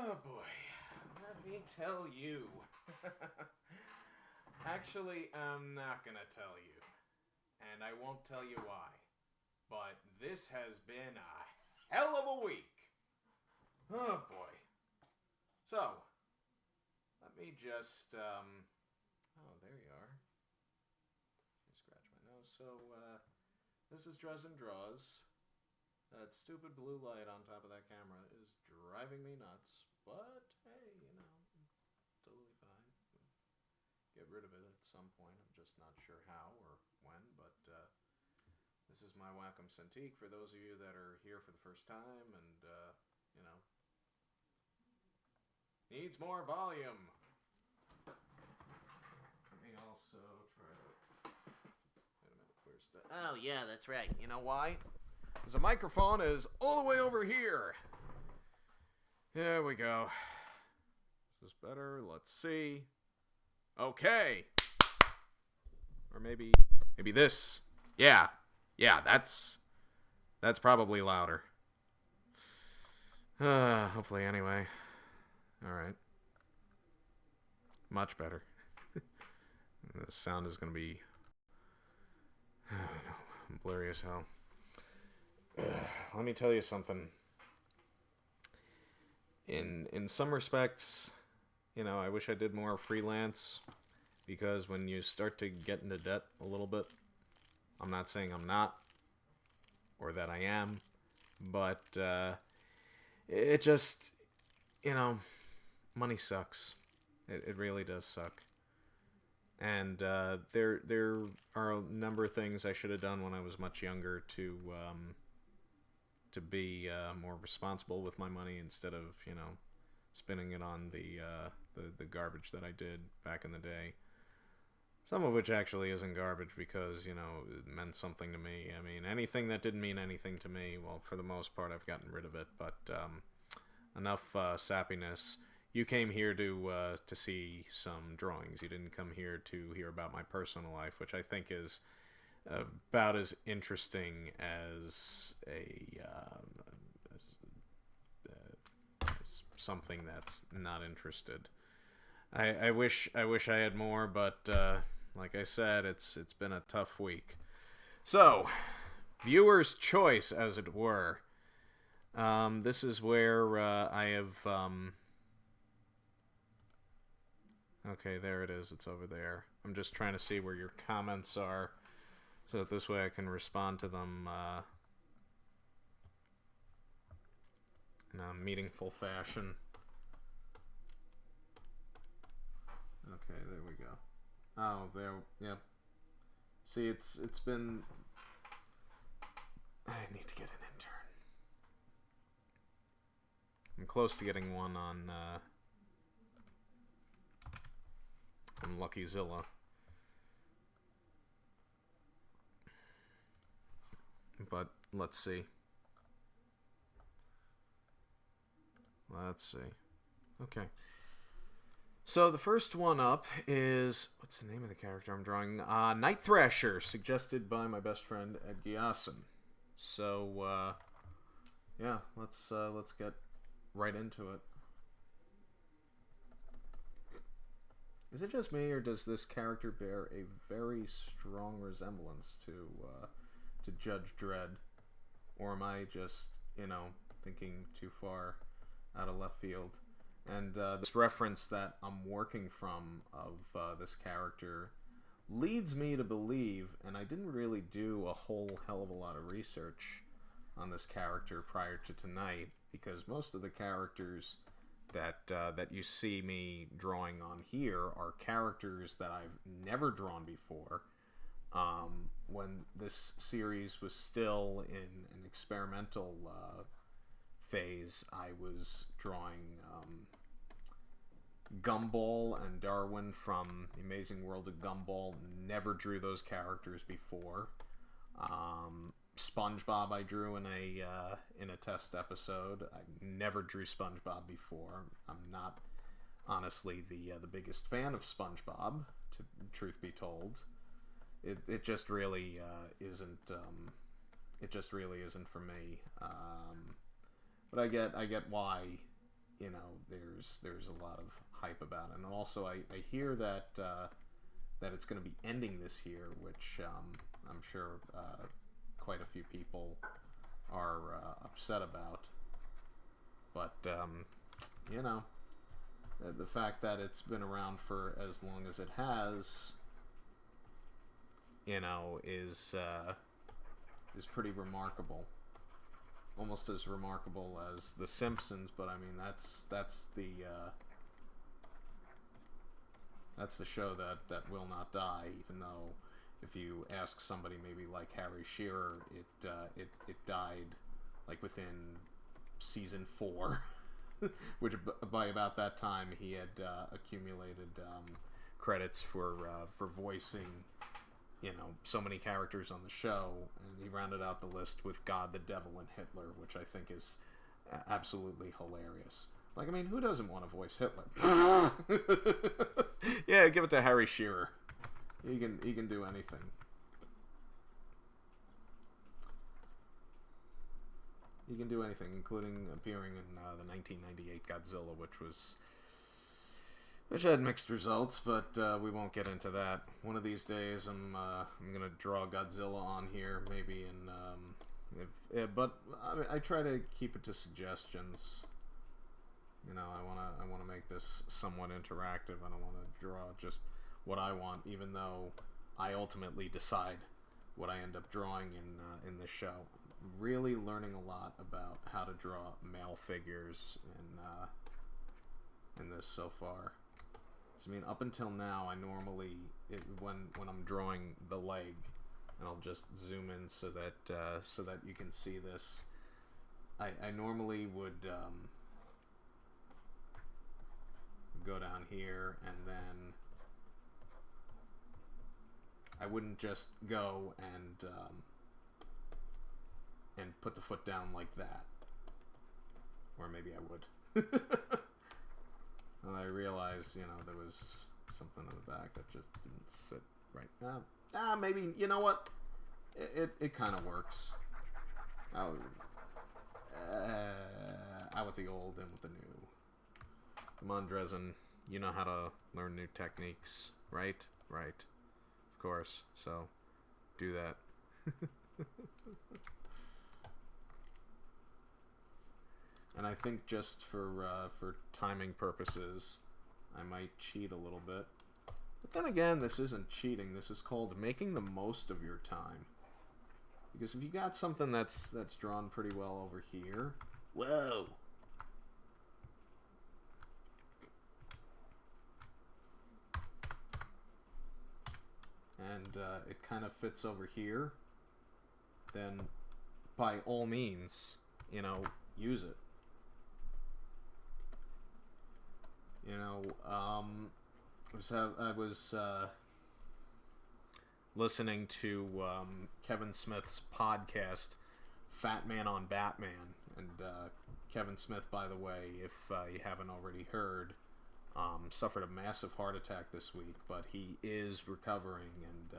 Oh boy, let me tell you. Actually, I'm not gonna tell you. And I won't tell you why. But this has been a hell of a week. Oh boy. So, let me just, oh, there you are. Let me scratch my nose. So, this is Drezen Draws. That stupid blue light on top of that camera is driving me nuts. But, hey, you know, it's totally fine. Get rid of it at some point. I'm just not sure how or when, but this is my Wacom Cintiq for those of you that are here for the first time and, you know, needs more volume. Let me also try to... Wait a minute, where's the... Oh, yeah, that's right. You know why? Because the microphone is all the way over here. There we go. Is this better? Let's see. Okay. Or maybe this. Yeah. Yeah, that's probably louder. Hopefully anyway. Alright. Much better. The sound is going to be blurry as hell. Let me tell you something. In some respects, you know, I wish I did more freelance, because when you start to get into debt a little bit, I'm not saying I'm not, or that I am, but it just, you know, money sucks. It really does suck. And there are a number of things I should have done when I was much younger to be more responsible with my money instead of, you know, spending it on the garbage that I did back in the day. Some of which actually isn't garbage because, you know, it meant something to me. I mean, anything that didn't mean anything to me, well, for the most part, I've gotten rid of it. But enough sappiness. You came here to see some drawings. You didn't come here to hear about my personal life, which I think is about as interesting as as something that's not interested. I wish I had more, but like I said, it's been a tough week. So, viewer's choice, as it were. This is where I have... Okay, there it is. It's over there. I'm just trying to see where your comments are, so that this way I can respond to them in a meaningful fashion. Okay, there we go. Oh, there, yep. See, it's been... I need to get an intern. I'm close to getting one on LuckyZilla. But, let's see. Let's see. Okay. So the first one up is, what's the name of the character I'm drawing? Night Thrasher, suggested by my best friend Ed Giassen. So yeah, let's get right into it. Is it just me, or does this character bear a very strong resemblance to Judge Dredd, or am I just, you know, thinking too far out of left field? And this reference that I'm working from of this character leads me to believe, and I didn't really do a whole hell of a lot of research on this character prior to tonight, because most of the characters that you see me drawing on here are characters that I've never drawn before. When this series was still in an experimental phase, I was drawing Gumball and Darwin from The Amazing World of Gumball. Never drew those characters before. SpongeBob I drew in a test episode. I never drew SpongeBob before. I'm not honestly the biggest fan of SpongeBob, to truth be told. It just really isn't. It just really isn't for me. But I get why you know, there's a lot of hype about it. And also I hear that that it's going to be ending this year, which I'm sure quite a few people are upset about. But you know, the fact that it's been around for as long as it has, you know, is pretty remarkable. Almost as remarkable as The Simpsons, but I mean that's the show that will not die. Even though, if you ask somebody maybe like Harry Shearer, it died like within season 4, which by about that time he had accumulated credits for voicing, you know, so many characters on the show, and he rounded out the list with God, the Devil, and Hitler, which I think is absolutely hilarious. Like, I mean, who doesn't want to voice Hitler? Yeah, give it to Harry Shearer. He can do anything. He can do anything, including appearing in the 1998 Godzilla, which had mixed results, but we won't get into that. One of these days, I'm gonna draw Godzilla on here, maybe, but I try to keep it to suggestions. You know, I wanna make this somewhat interactive. I don't want to draw just what I want, even though I ultimately decide what I end up drawing in this show. Really learning a lot about how to draw male figures in this so far. I mean, up until now, I normally, when I'm drawing the leg, and I'll just zoom in so that you can see this. I normally would go down here, and then I wouldn't just go and put the foot down like that, or maybe I would. And I realized, you know, there was something in the back that just didn't sit right. Maybe, you know what? It kind of works. Out with the old and with the new. Come on, Drezen. You know how to learn new techniques, right? Right. Of course. So, do that. And I think just for timing purposes, I might cheat a little bit. But then again, this isn't cheating. This is called making the most of your time. Because if you got something that's drawn pretty well over here, whoa, and it kind of fits over here, then by all means, you know, use it. You know, I was listening to Kevin Smith's podcast, Fat Man on Batman. And Kevin Smith, by the way, if you haven't already heard, suffered a massive heart attack this week, but he is recovering, and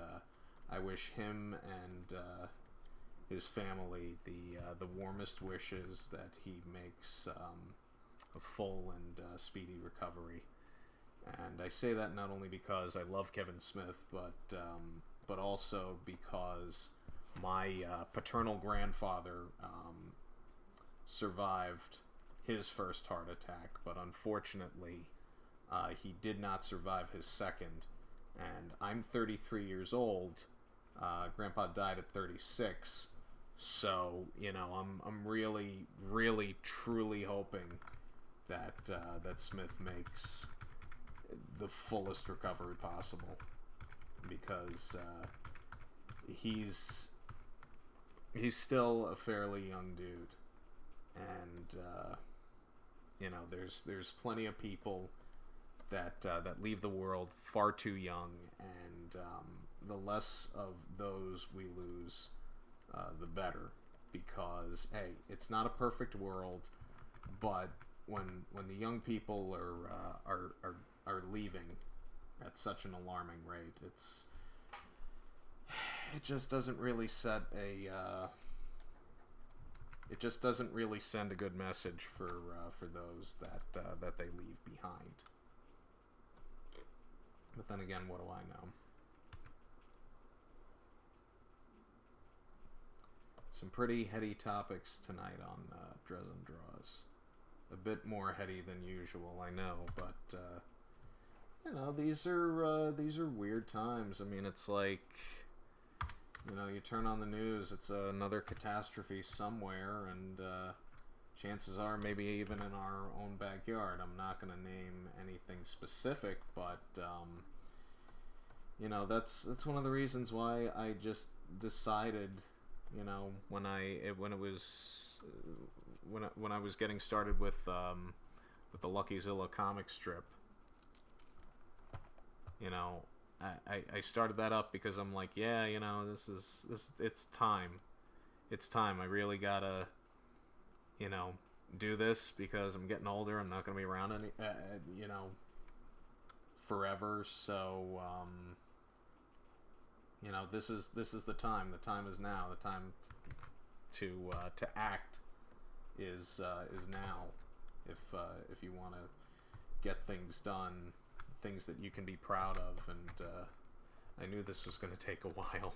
I wish him and his family the warmest wishes that he makes a full and speedy recovery. And I say that not only because I love Kevin Smith, but also because my paternal grandfather survived his first heart attack, but unfortunately he did not survive his second. And I'm 33 years old. Grandpa died at 36. So, you know, I'm really, really, truly hoping that Smith makes the fullest recovery possible, because he's still a fairly young dude, and you know, there's plenty of people that leave the world far too young, and the less of those we lose, the better, because hey, it's not a perfect world, but when the young people are leaving at such an alarming rate, it just doesn't really set it just doesn't really send a good message for those that they leave behind. But then again, what do I know? Some pretty heady topics tonight on Drezen Draws. A bit more heady than usual, I know, but you know, these are weird times. I mean, it's like, you know, you turn on the news, it's another catastrophe somewhere, and chances are maybe even in our own backyard. I'm not going to name anything specific, but you know, that's one of the reasons why I just decided, you know, when I was getting started with the Lucky-Zilla comic strip, you know, I started that up because I'm like, yeah, you know, it's time. It's time. I really gotta, you know, do this because I'm getting older. I'm not gonna be around you know, forever. So, you know, this is the time. The time is now. The time to act is now. If you want to get things done, things that you can be proud of, and I knew this was going to take a while.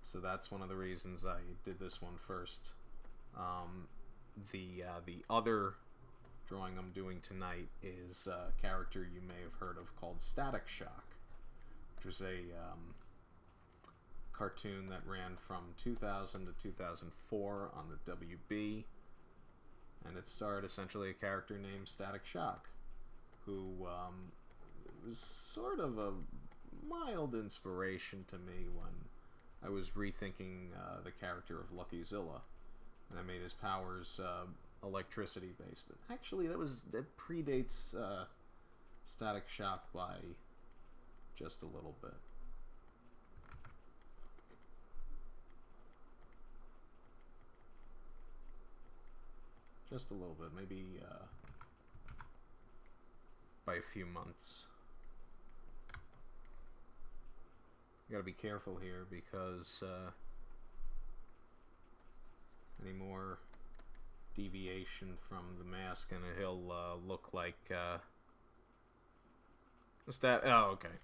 So that's one of the reasons I did this one first. The other drawing I'm doing tonight is a character you may have heard of called Static Shock, which was a cartoon that ran from 2000 to 2004 on the WB, and it starred essentially a character named Static Shock, who was sort of a mild inspiration to me when I was rethinking the character of Lucky-Zilla, and I made his powers electricity based. But actually, that predates Static Shock by just a little bit. Just a little bit, maybe by a few months. You gotta be careful here because any more deviation from the mask and he'll look like oh, okay.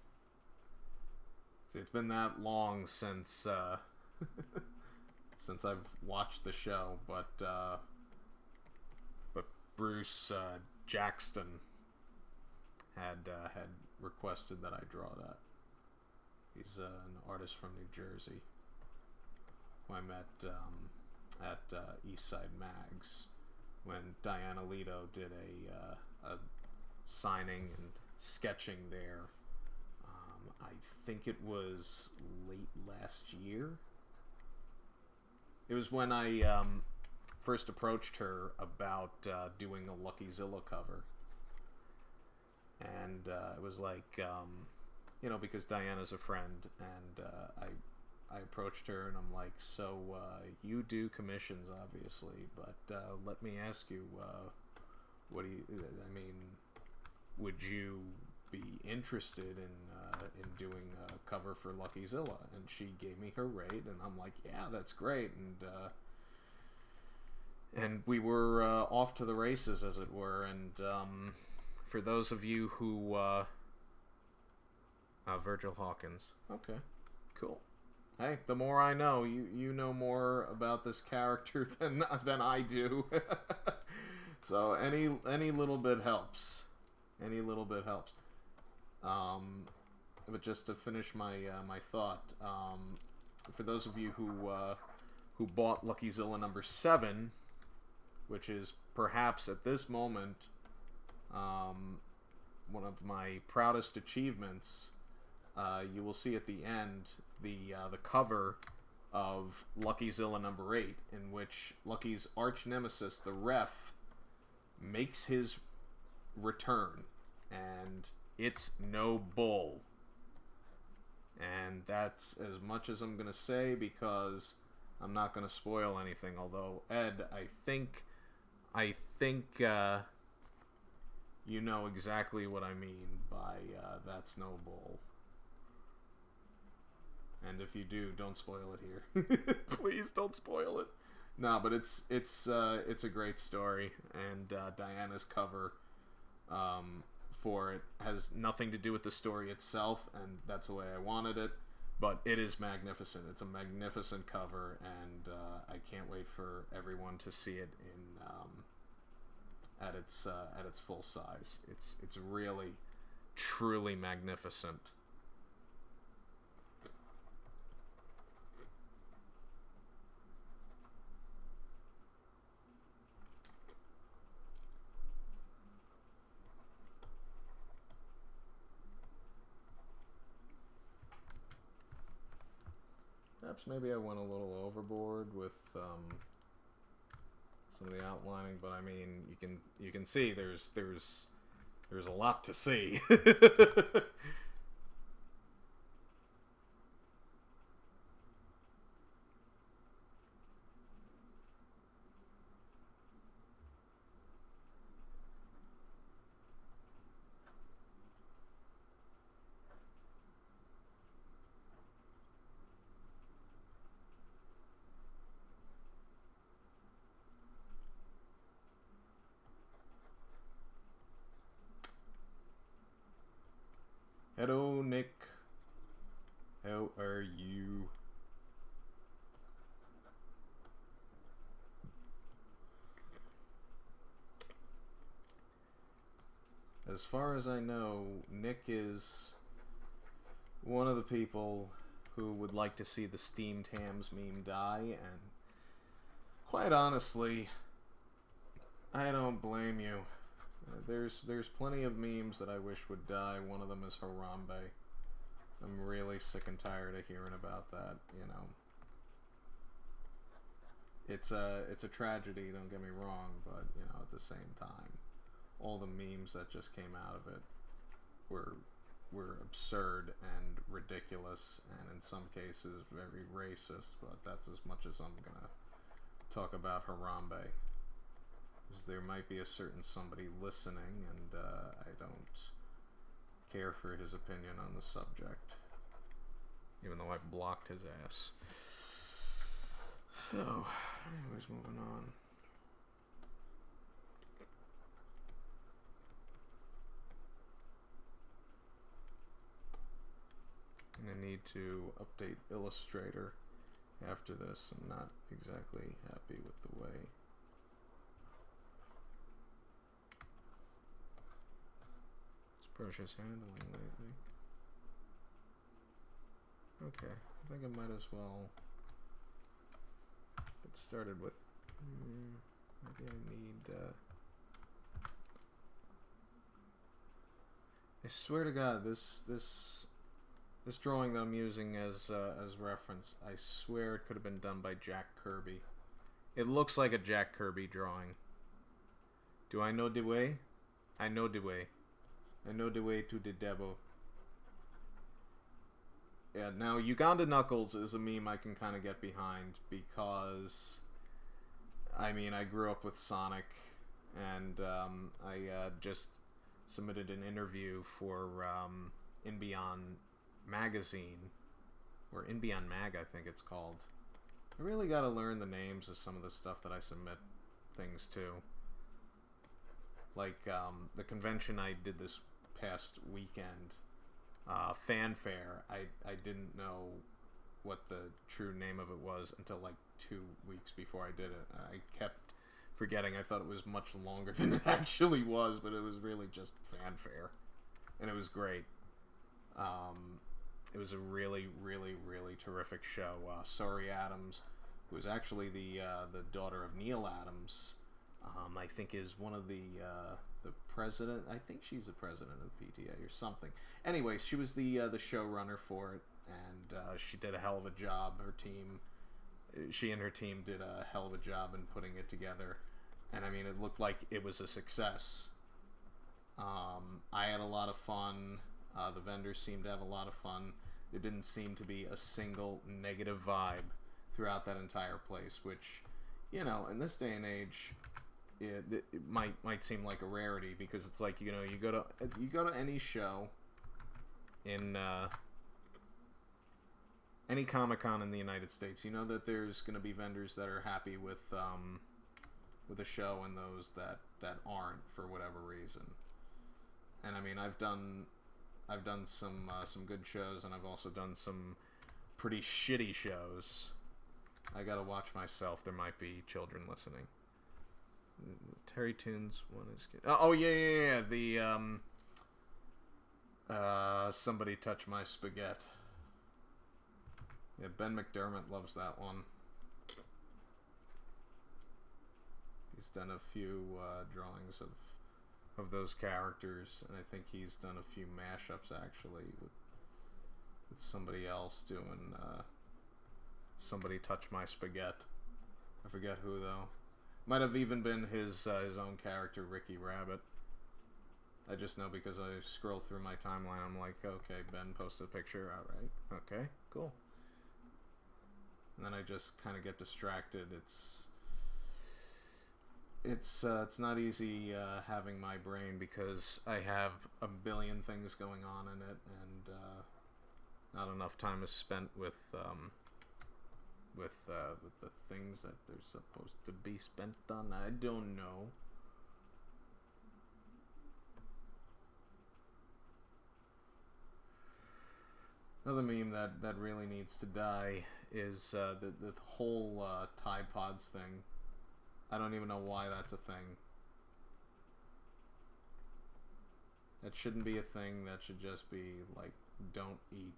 See, it's been that long since since I've watched the show, but Bruce Jackson had requested that I draw that. He's an artist from New Jersey who I met at Eastside Mags when Diana Lito did a signing and sketching there. I think it was late last year. It was when I first approached her about doing a Lucky-Zilla cover, and it was like, you know, because Diana's a friend, and I approached her and I'm like, so you do commissions, obviously, but let me ask you, what do you? I mean, would you be interested in doing a cover for Lucky-Zilla? And she gave me her rate, and I'm like, yeah, that's great, and we were off to the races, as it were. And for those of you who Virgil Hawkins, okay, cool. Hey, the more I know, you know more about this character than I do. So any little bit helps. Any little bit helps. But just to finish my my thought, for those of you who bought Lucky-Zilla number 7, which is perhaps at this moment one of my proudest achievements, you will see at the end the cover of Lucky-Zilla number 8, in which Lucky's arch nemesis, the Ref, makes his return, and it's no bull. And that's as much as I'm gonna say, because I'm not gonna spoil anything. Although, Ed, I think you know exactly what I mean by that's no bull. And if you do, don't spoil it here. Please don't spoil it. No, but it's a great story, and Diana's cover for it has nothing to do with the story itself, and that's the way I wanted it. But it is magnificent. It's a magnificent cover, and I can't wait for everyone to see it at its full size. It's really, truly magnificent. Perhaps maybe I went a little overboard with some of the outlining, but I mean, you can see there's a lot to see. Hello, Nick. How are you? As far as I know, Nick is one of the people who would like to see the steamed hams meme die, and quite honestly, I don't blame you. There's plenty of memes that I wish would die. One of them is Harambe. I'm really sick and tired of hearing about that, you know. It's a tragedy, don't get me wrong, but, you know, at the same time, all the memes that just came out of it were absurd and ridiculous, and in some cases very racist, but that's as much as I'm gonna talk about Harambe. There might be a certain somebody listening, and I don't care for his opinion on the subject, even though I've blocked his ass. So, anyways, moving on. I'm gonna need to update Illustrator after this. I'm not exactly happy with the way Precious handling lately. Okay, I think I might as well get started with. Maybe I need. I swear to God, this drawing that I'm using as reference, I swear it could have been done by Jack Kirby. It looks like a Jack Kirby drawing. Do I know the way? I know the way. I know the way to the devil. Yeah, now Uganda Knuckles is a meme I can kind of get behind because, I mean, I grew up with Sonic, and I just submitted an interview for In Beyond Magazine, or In Beyond Mag, I think it's called. I really got to learn the names of some of the stuff that I submit things to. Like the convention I did this past weekend, Fanfare, I didn't know what the true name of it was until like 2 weeks before I did it. I kept forgetting. I thought it was much longer than it actually was, but it was really just Fanfare, and it was great. It was a really, really, really terrific show. Sori Adams, who is actually the daughter of Neil Adams, I think is one of the president. I think she's the president of PTA or something. Anyway, she was the showrunner for it, and she did a hell of a job. She and her team did a hell of a job in putting it together, and I mean, it looked like it was a success. I had a lot of fun. The vendors seemed to have a lot of fun. There didn't seem to be a single negative vibe throughout that entire place, which, you know, in this day and age, it might seem like a rarity, because it's like, you know, you go to any show in any Comic-Con in the United States, you know that there's going to be vendors that are happy with a show and those that aren't for whatever reason. And I mean, I've done some good shows, and I've also done some pretty shitty shows. I gotta watch myself. There might be children listening. Terry Toons one is good. Oh yeah. The Somebody Touch My Spaghetti. Yeah, Ben McDermott loves that one. He's done a few drawings of those characters, and I think he's done a few mashups actually with somebody else doing Somebody Touch My Spaghetti. I forget who though. Might have even been his own character, Ricky Rabbit. I just know because I scroll through my timeline. I'm like, okay, Ben posted a picture. All right, okay, cool. And then I just kind of get distracted. It's not easy having my brain because I have a billion things going on in it, and not enough time is spent with the things that they're supposed to be spent on. I don't know. Another meme that really needs to die is the whole Tide Pods thing. I don't even know why that's a thing. That shouldn't be a thing. That should just be like, don't eat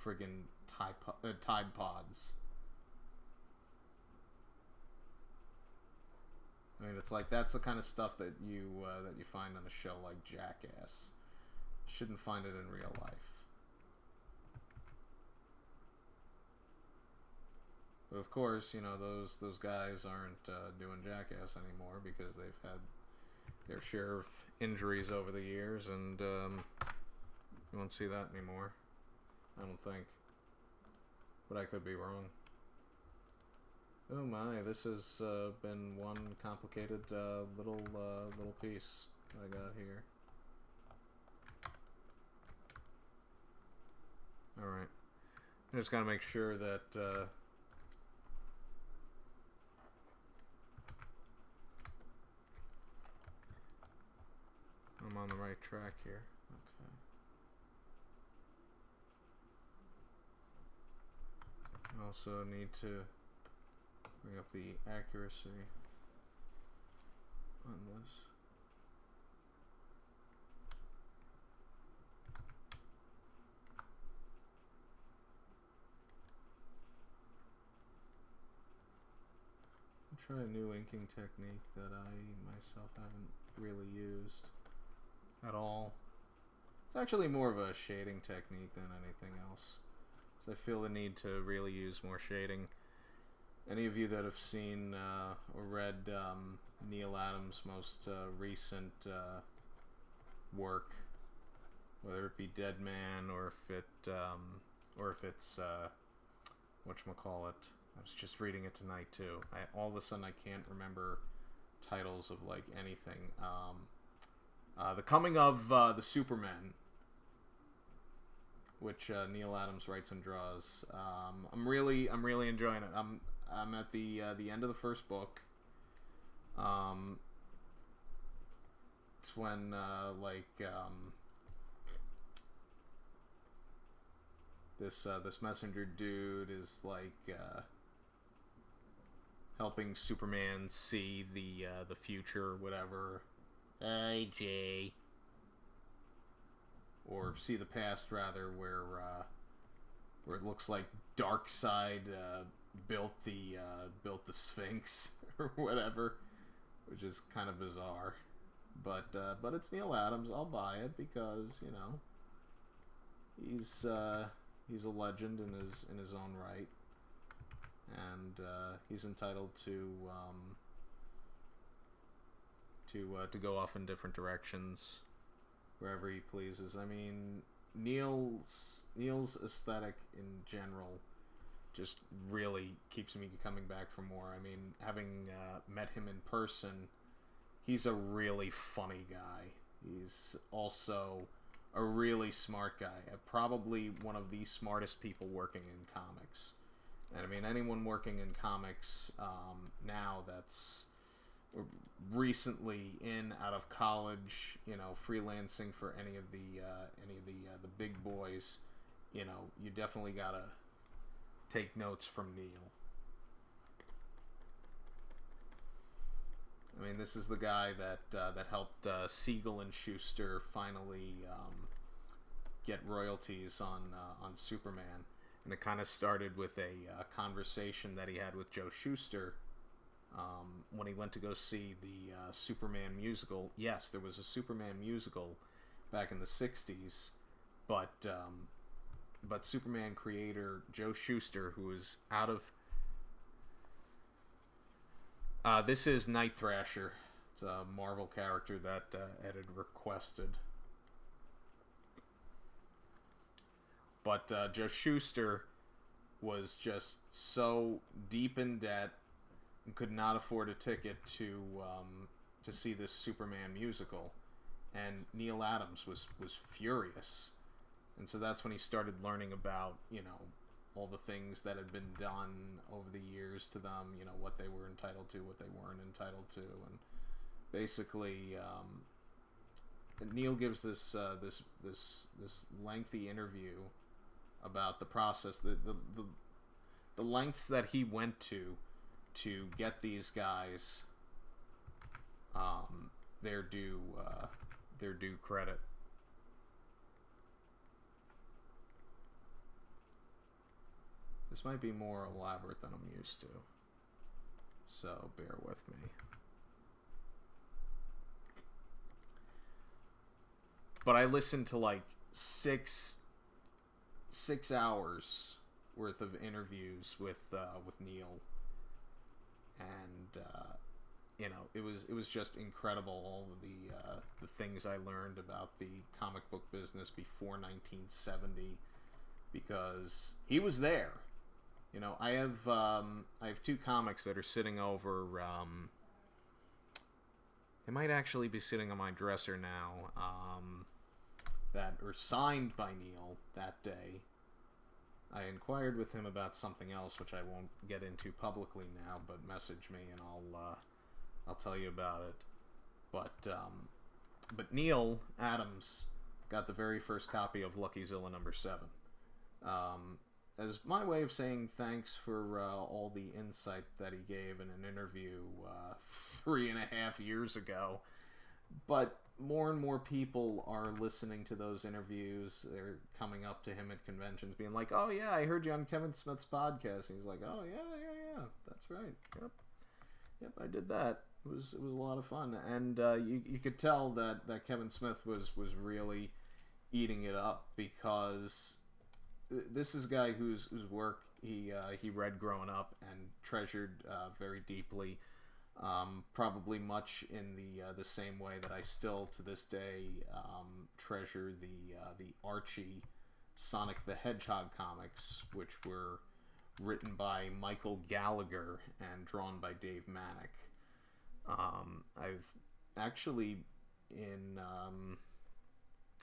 friggin' Tide Pods. I mean, it's like that's the kind of stuff that you find on a show like Jackass. You shouldn't find it in real life. But of course, you know, those guys aren't doing Jackass anymore because they've had their share of injuries over the years, and you won't see that anymore. I don't think. But I could be wrong. Oh my, this has been one complicated little piece I got here. Alright. I just gotta make sure that I'm on the right track here. Okay. I also need to bring up the accuracy on this. I'll try a new inking technique that I myself haven't really used at all. It's actually more of a shading technique than anything else. So I feel the need to really use more shading. Any of you that have seen or read Neil Adams' most recent work, whether it be Dead Man or if it's whatchamacallit, I was just reading it tonight too. All of a sudden I can't remember titles of like anything. The Coming of the Supermen, which Neil Adams writes and draws. I'm really enjoying it. I'm at the end of the first book. It's when this messenger dude is like helping Superman see the future or whatever. Hi, Jay. Or see the past rather, where it looks like Darkseid built the Sphinx or whatever, which is kind of bizarre. But it's Neil Adams. I'll buy it because, you know, he's a legend in his own right, and he's entitled to go off in different directions wherever he pleases. I mean, Neil's aesthetic in general just really keeps me coming back for more. I mean, having met him in person, he's a really funny guy. He's also a really smart guy, probably one of the smartest people working in comics. And I mean, anyone working in comics now that's recently out of college, you know, freelancing for any of the big boys, you know, you definitely gotta take notes from Neil. I mean, this is the guy that helped Siegel and Schuster finally get royalties on Superman, and it kind of started with a conversation that he had with Joe Shuster when he went to go see the Superman musical. Yes, there was a Superman musical back in the '60s, but Superman creator Joe Shuster, who is out of this is Night Thrasher. It's a Marvel character that Ed had requested. But Joe Shuster was just so deep in debt and could not afford a ticket to see this Superman musical, and Neil Adams was furious, and so that's when he started learning about, you know, all the things that had been done over the years to them, you know, what they were entitled to, what they weren't entitled to, and basically Neil gives this lengthy interview about the process, the lengths that he went to get these guys their due credit. This might be more elaborate than I'm used to, so bear with me. But I listened to like six hours worth of interviews with Neil, and you know, it was just incredible, all of the things I learned about the comic book business before 1970, because he was there. You know, I have two comics that are sitting over. They might actually be sitting on my dresser now. That are signed by Neil that day. I inquired with him about something else, which I won't get into publicly now, but message me and I'll tell you about it. But Neil Adams got the very first copy of Lucky Zilla #7. As my way of saying thanks for all the insight that he gave in an interview 3.5 years ago. But more and more people are listening to those interviews. They're coming up to him at conventions being like, oh yeah, I heard you on Kevin Smith's podcast. And he's like, oh yeah, that's right. Yep, I did that. It was a lot of fun. And you could tell that Kevin Smith was really eating it up, because this is a guy whose work he read growing up and treasured very deeply, probably much in the same way that I still to this day treasure the Archie Sonic the Hedgehog comics, which were written by Michael Gallagher and drawn by Dave Manek. I've actually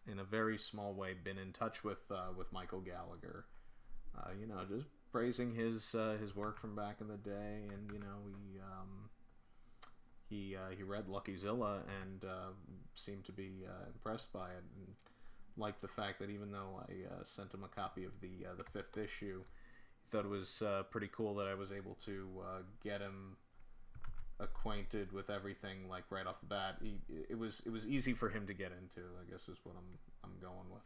in a very small way been in touch with Michael Gallagher, you know, just praising his work from back in the day, and you know, he read Lucky Zilla and seemed to be impressed by it, and liked the fact that even though I sent him a copy of the 5th issue, he thought it was pretty cool that I was able to get him acquainted with everything like right off the bat. It was easy for him to get into, I guess is what I'm going with.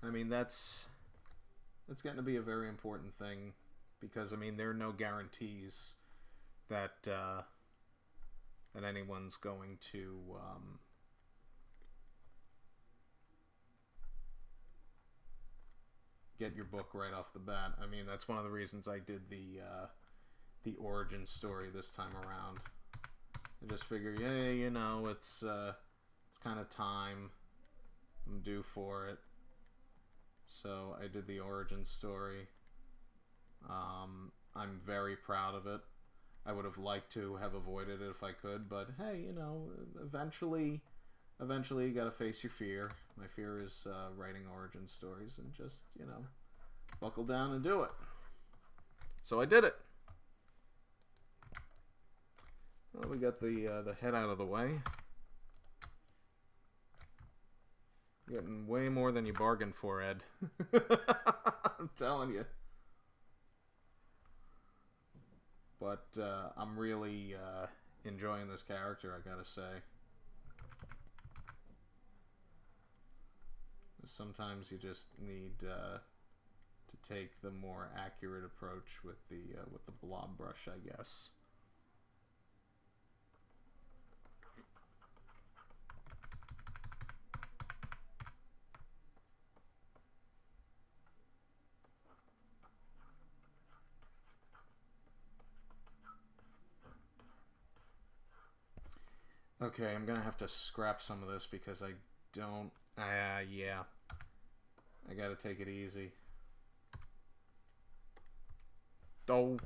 I mean, that's getting to be a very important thing, because I mean, there are no guarantees that that anyone's going to get your book right off the bat. I mean, that's one of the reasons I did the origin story this time around. I just figure, yeah, you know, it's kind of time. I'm due for it. So I did the origin story. I'm very proud of it. I would have liked to have avoided it if I could, but hey, you know, eventually you gotta face your fear. My fear is writing origin stories, and just, you know, buckle down and do it. So I did it. Well, we got the head out of the way. You're getting way more than you bargained for, Ed. I'm telling you. But I'm really enjoying this character, I gotta say. Sometimes you just need to take the more accurate approach with the blob brush, I guess. Okay, I'm gonna have to scrap some of this because I don't. Yeah. I gotta take it easy. Oh.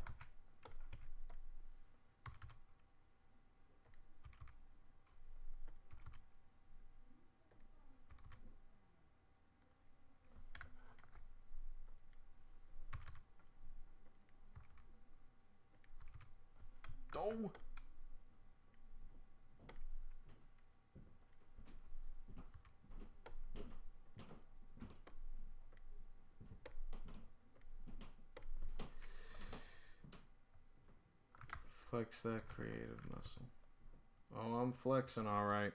Oh. Flex that creative muscle. Oh, I'm flexing all right.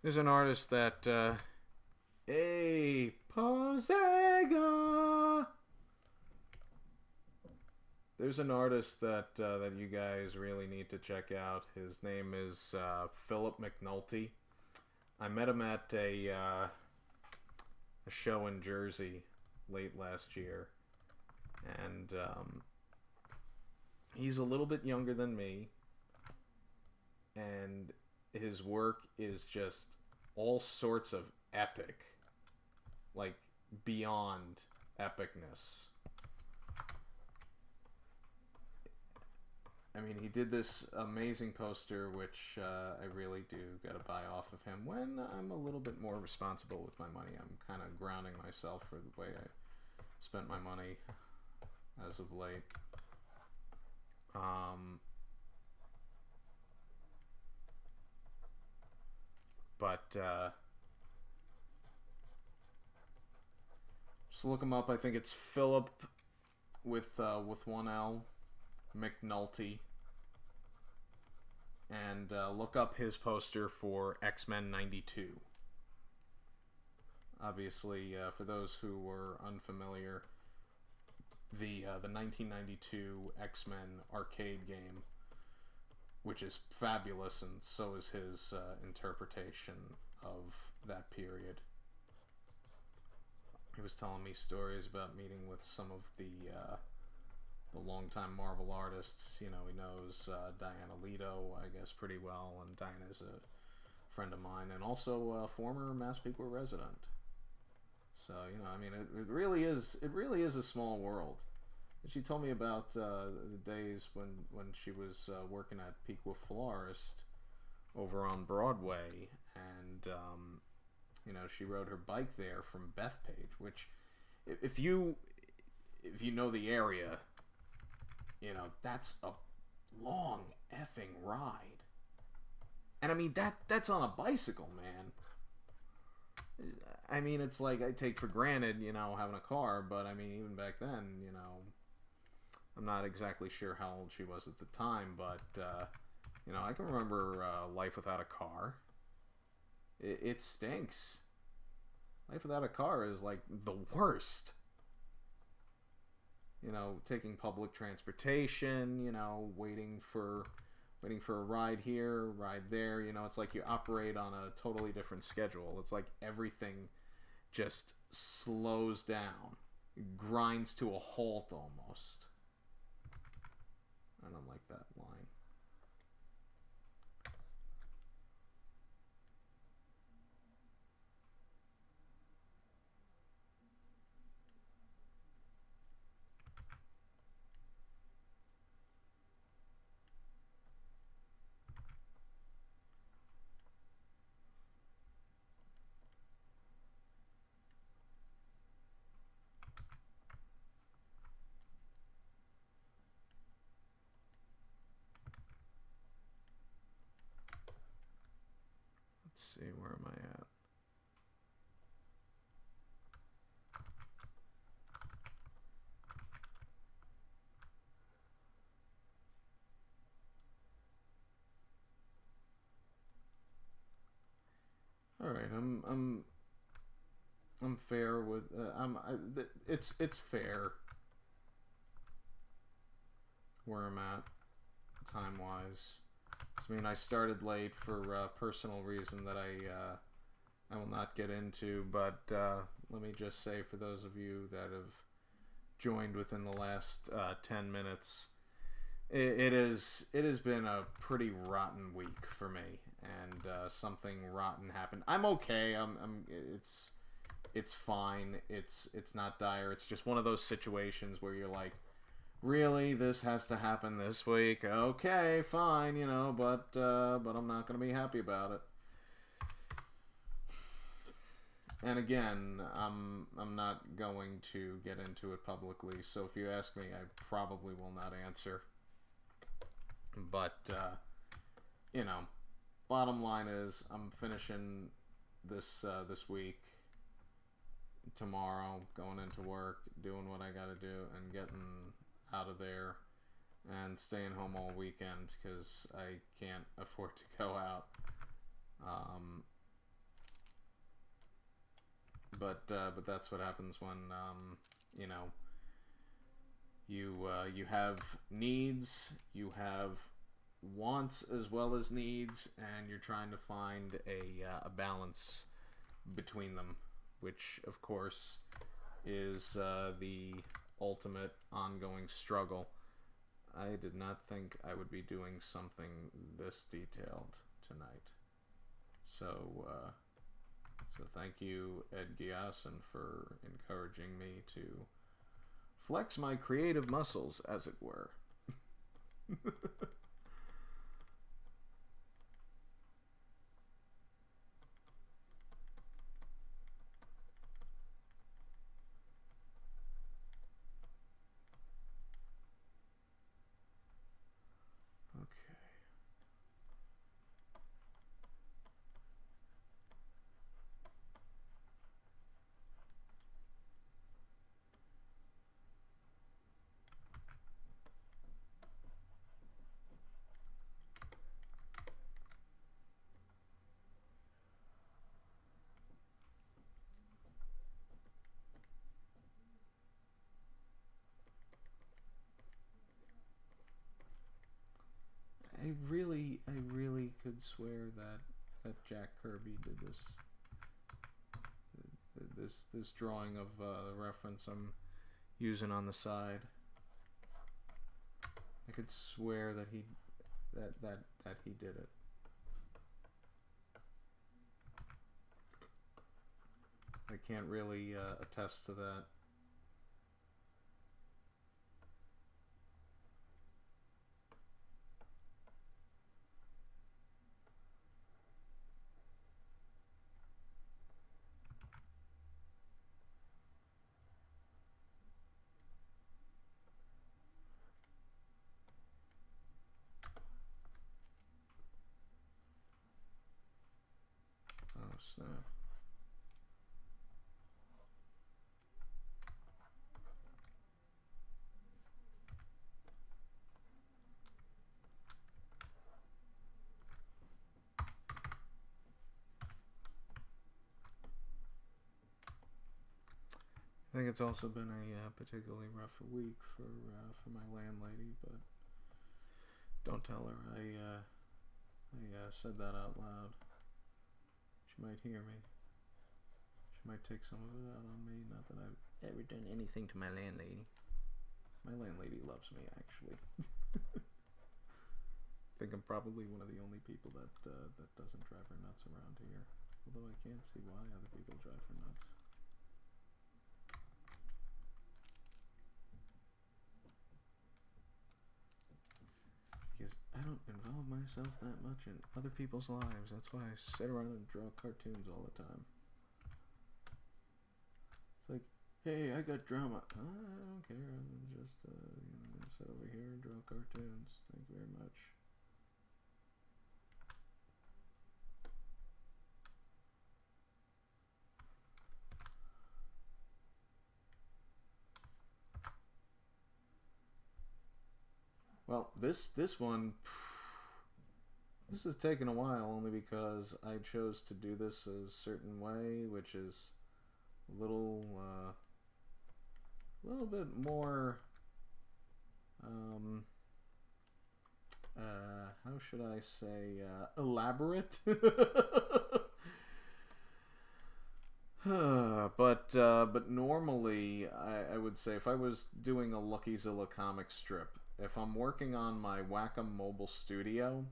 There's an artist that, hey, Posega! There's an artist that you guys really need to check out. His name is Philip McNulty. I met him at a show in Jersey late last year, and he's a little bit younger than me, and his work is just all sorts of epic, like beyond epicness. I mean, he did this amazing poster, which I really do gotta buy off of him when I'm a little bit more responsible with my money. I'm kind of grounding myself for the way I spent my money as of late. But just look him up. I think it's Philip with one L, McNulty, and look up his poster for X-Men '92. Obviously, for those who were unfamiliar, the 1992 X-Men arcade game, which is fabulous, and so is his interpretation of that period. He was telling me stories about meeting with some of the longtime Marvel artists. You know, he knows Diana Leto, I guess, pretty well, and Diana's a friend of mine, and also a former Massapequa resident. So, you know, I mean, it really is a small world. She told me about the days when she was working at Pequa Florist over on Broadway, and you know, she rode her bike there from Bethpage, which, if you know the area, you know, that's a long effing ride. And I mean, that's on a bicycle, man. I mean, it's like I take for granted, you know, having a car, but I mean, even back then, you know, I'm not exactly sure how old she was at the time, but, you know, I can remember life without a car. It stinks. Life without a car is like the worst. you know, taking public transportation, you know, waiting for a ride here, ride there. You know, it's like you operate on a totally different schedule. It's like everything just slows down, grinds to a halt almost. I don't like that line. Let's see, where am I at? All right, I'm fair with it's fair where I'm at time wise. I mean, I started late for personal reason that I will not get into, but let me just say, for those of you that have joined within the last 10 minutes, it has been a pretty rotten week for me, and something rotten happened. I'm okay. It's fine. It's not dire. It's just one of those situations where you're like, really, this has to happen this week? Okay, fine, you know, but I'm not gonna be happy about it. And again, I'm not going to get into it publicly, so if you ask me, I probably will not answer. But you know, bottom line is, I'm finishing this week. Tomorrow, going into work, doing what I gotta do, and getting out of there, and staying home all weekend because I can't afford to go out. But that's what happens when you know, you have needs, you have wants as well as needs, and you're trying to find a balance between them, which of course is the ultimate ongoing struggle. I did not think I would be doing something this detailed tonight. So thank you, Ed Giason, for encouraging me to flex my creative muscles, as it were. I really could swear that Jack Kirby did this drawing of the reference I'm using on the side. I could swear that he did it. I can't really attest to that. Oh, snap. I think it's also been a particularly rough week for my landlady, but don't tell her I said that out loud. She might hear me. She might take some of it out on me. Not that I've ever done anything to my landlady. My landlady loves me, actually. I think I'm probably one of the only people that doesn't drive her nuts around here. Although I can't see why other people drive her nuts. Because I don't involve myself that much in other people's lives. That's why I sit around and draw cartoons all the time. It's like, hey, I got drama. I don't care. I'm just gonna sit over here and draw cartoons. Thank you very much. Well, this one, this has taken a while only because I chose to do this a certain way, which is a little bit more, how should I say, elaborate. But normally I would say if I was doing a Lucky Zilla comic strip, if I'm working on my Wacom Mobile Studio,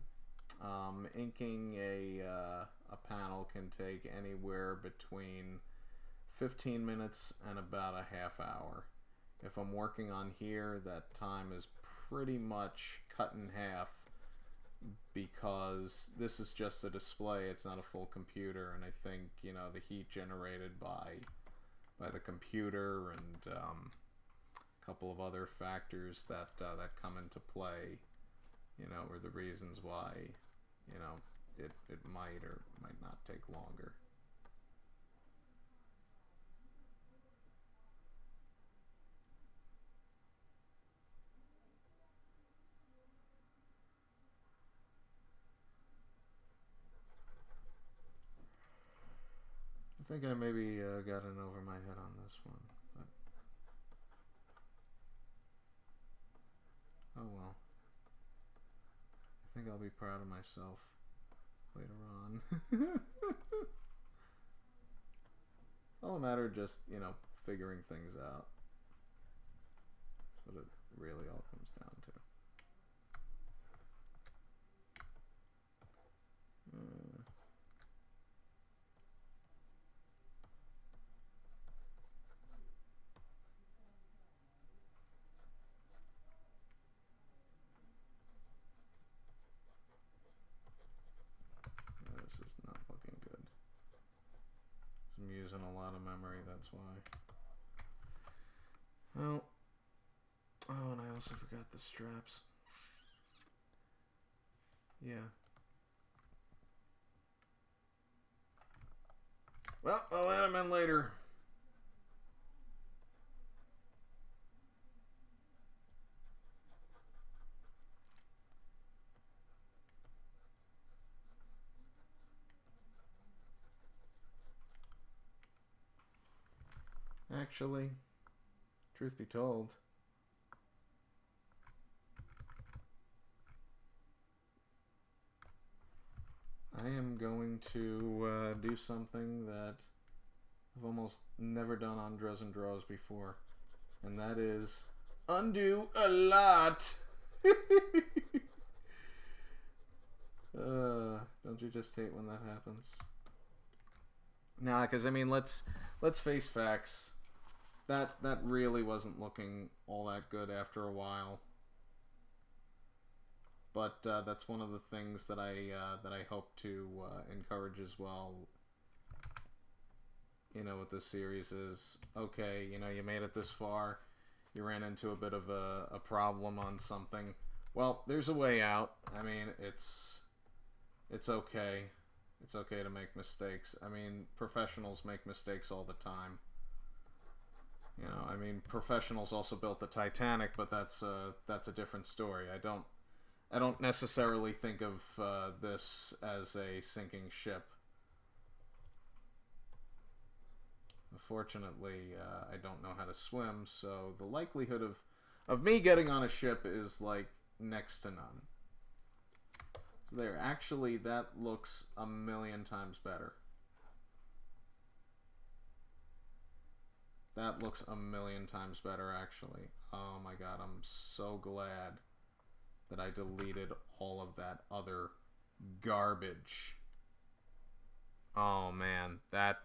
inking a panel can take anywhere between 15 minutes and about a half hour. If I'm working on here, that time is pretty much cut in half because this is just a display, it's not a full computer, and I think, you know, the heat generated by the computer and couple of other factors that come into play, you know, are the reasons why, you know, it might or might not take longer. I think I maybe got in over my head on this one, but oh well. I think I'll be proud of myself later on. It's all a matter of just, you know, figuring things out. That's what it really all comes down to. This is not looking good. I'm using a lot of memory, that's why. Well, oh, and I also forgot the straps. Yeah. Well, I'll add them in later. Actually, truth be told, I am going to do something that I've almost never done on Drezen Draws before, and that is undo a lot. Don't you just hate when that happens? Nah, because I mean, let's face facts. That really wasn't looking all that good after a while. But that's one of the things that I hope to encourage as well. You know, with this series is, okay, you know, you made it this far, you ran into a bit of a problem on something. Well, there's a way out. I mean, it's okay. It's okay to make mistakes. I mean, professionals make mistakes all the time. You know, I mean, professionals also built the Titanic, but that's a different story. I don't necessarily think of this as a sinking ship. Unfortunately, I don't know how to swim, so the likelihood of me getting on a ship is like next to none. There, actually, that looks a million times better. That looks a million times better, actually. Oh my god, I'm so glad that I deleted all of that other garbage. Oh man, that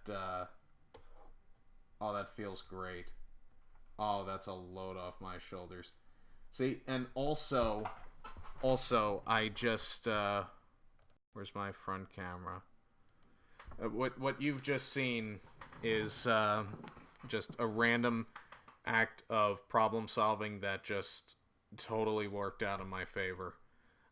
oh, that feels great. Oh, that's a load off my shoulders. See, and also I just where's my front camera? What you've just seen is just a random act of problem solving that just totally worked out in my favor.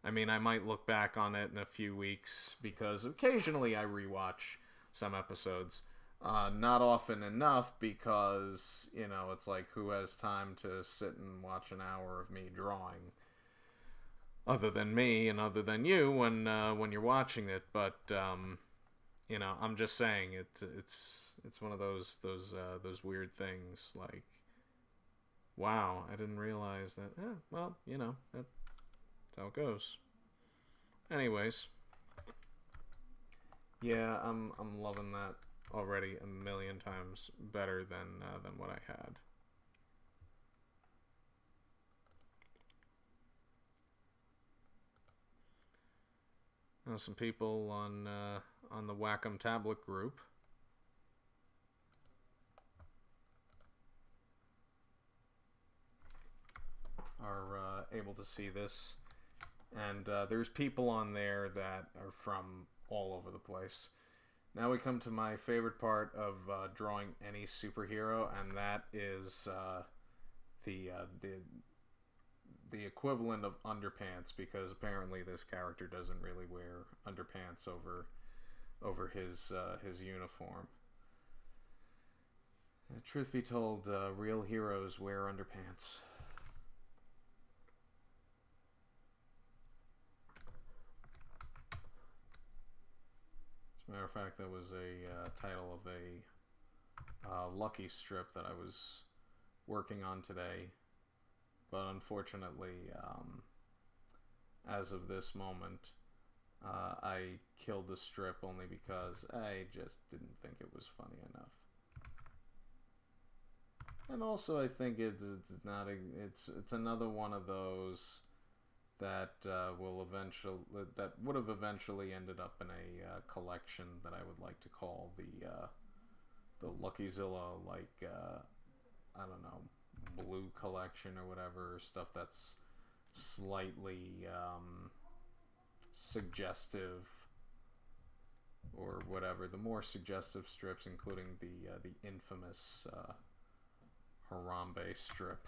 I mean, I might look back on it in a few weeks because occasionally I rewatch some episodes. Not often enough because, you know, it's like who has time to sit and watch an hour of me drawing? Other than me and other than you when you're watching it, but you know, I'm just saying it's one of those weird things like, wow, I didn't realize that. Well, you know, that's how it goes. Anyways, yeah, I'm loving that already a million times better than what I had. Now, some people on the Wacom tablet group are able to see this, and there's people on there that are from all over the place. Now we come to my favorite part of drawing any superhero, and that is the equivalent of underpants, because apparently this character doesn't really wear underpants over his uniform. Truth be told, real heroes wear underpants. As a matter of fact, that was a title of a Lucky strip that I was working on today. But unfortunately, as of this moment, I killed the strip only because I just didn't think it was funny enough. And also, I think it's not it's another one of those that would have eventually ended up in a collection that I would like to call the Luckyzilla, like I don't know, blue collection or whatever, stuff that's slightly suggestive or whatever. The more suggestive strips, including the infamous Harambe strip.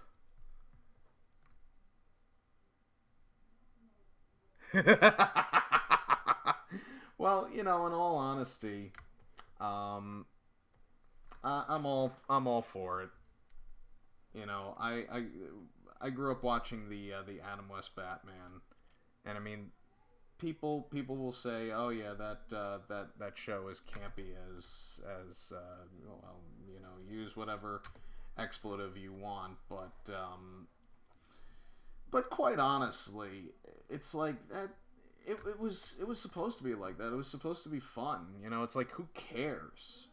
Well, you know, in all honesty, I'm all for it. You know, I grew up watching the Adam West Batman, and I mean, people will say, oh yeah, that show is campy as well, you know, use whatever expletive you want, but quite honestly, it's like that. It was supposed to be like that. It was supposed to be fun. You know, it's like, who cares?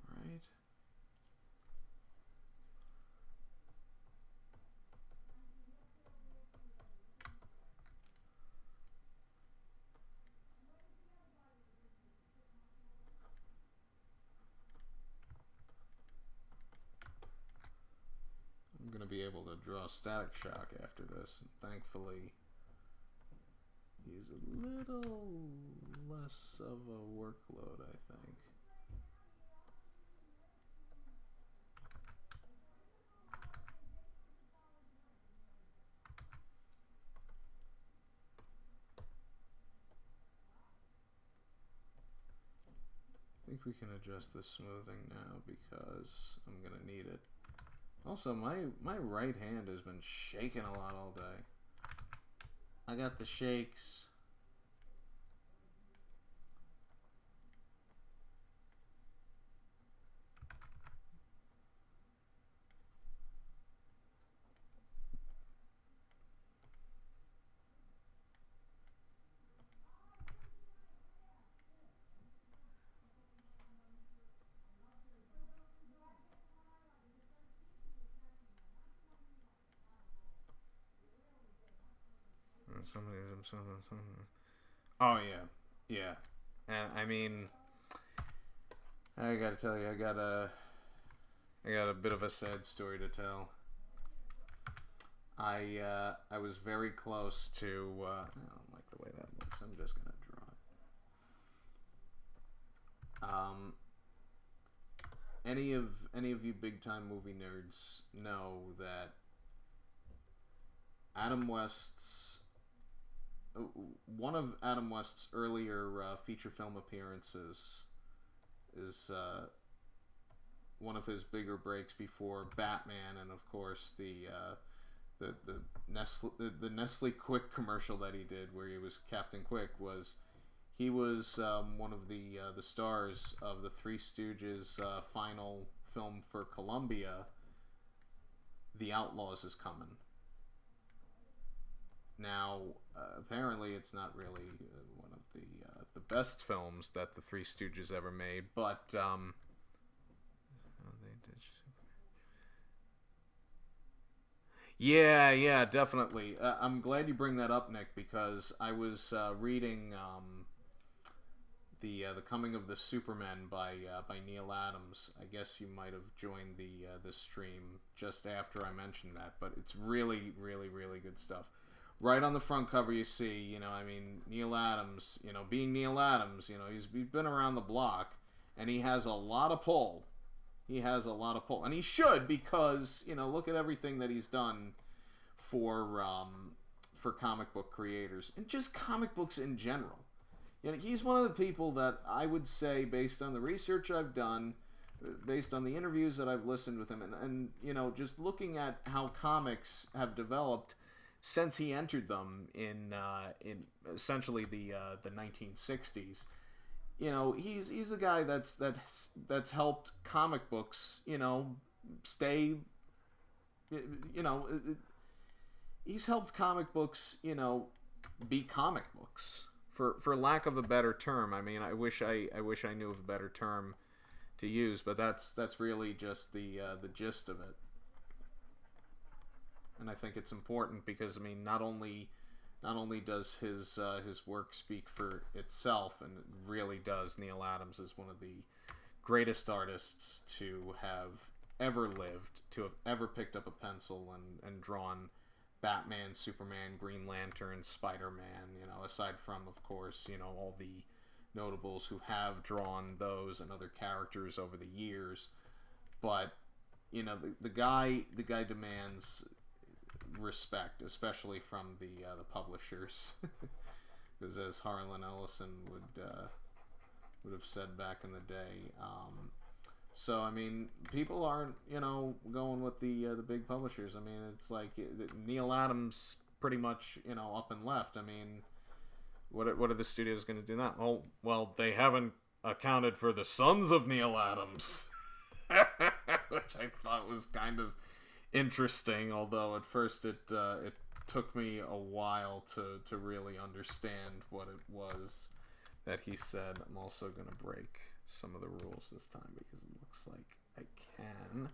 All right. I'm going to be able to draw Static Shock after this. And thankfully, he's a little less of a workload, I think. think we can adjust the smoothing now because I'm going to need it. Also, my right hand has been shaking a lot all day. I got the shakes. Oh yeah, yeah, and I mean, I gotta tell you, I got a bit of a sad story to tell. I was very close to. I don't like the way that looks. I'm just gonna draw it. Any of you big time movie nerds know that Adam West's one of Adam West's earlier feature film appearances is one of his bigger breaks before Batman, and of course the Nestle Quick commercial that he did where he was Captain Quick. He was one of the stars of the Three Stooges final film for Columbia, The Outlaws Is Coming. Now, apparently, it's not really one of the best films that the Three Stooges ever made, but yeah, definitely. I'm glad you bring that up, Nick, because I was reading the Coming of the Supermen by Neil Adams. I guess you might have joined the stream just after I mentioned that, but it's really, really, really good stuff. Right on the front cover, you see, Neil Adams, being Neil Adams, he's been around the block, and he has a lot of pull. And he should, because, look at everything that he's done for comic book creators, and just comic books in general. He's one of the people that I would say, based on the research I've done, based on the interviews that I've listened with him, and just looking at how comics have developed since he entered them in essentially the 1960s. He's the guy that's helped comic books, stay. He's helped comic books, be comic books, for lack of a better term. I mean, I wish I knew of a better term to use, but that's really just the gist of it. And I think it's important because, not only does his work speak for itself, and it really does. Neil Adams is one of the greatest artists to have ever lived, to have ever picked up a pencil and drawn Batman, Superman, Green Lantern, Spider-Man, aside from, of course, all the notables who have drawn those and other characters over the years. But, the guy demands respect, especially from the publishers, because as Harlan Ellison would have said back in the day. So people aren't going with the big publishers. It's like Neil Adams pretty much up and left. What are the studios going to do now? Oh well, they haven't accounted for the sons of Neil Adams, which I thought was kind of interesting, although at first it took me a while to really understand what it was that he said. I'm also going to break some of the rules this time because it looks like I can.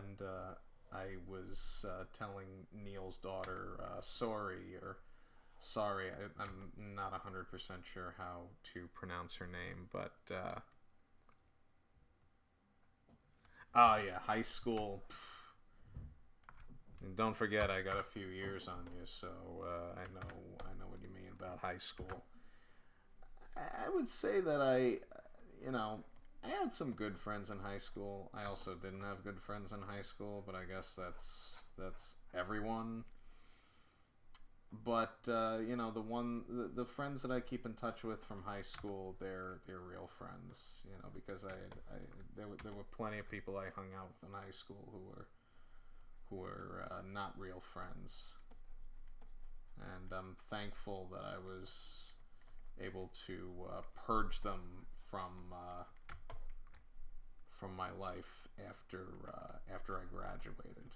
And I was telling Neil's daughter, sorry, I'm not 100% sure how to pronounce her name, but yeah, high school. And don't forget, I got a few years on you, so I know what you mean about high school. I would say that you know, I had some good friends in high school. I also didn't have good friends in high school, but I guess that's everyone. But the friends that I keep in touch with from high school, they're real friends. Because there were plenty of people I hung out with in high school who were not real friends, and I'm thankful that I was able to purge them from my life after I graduated.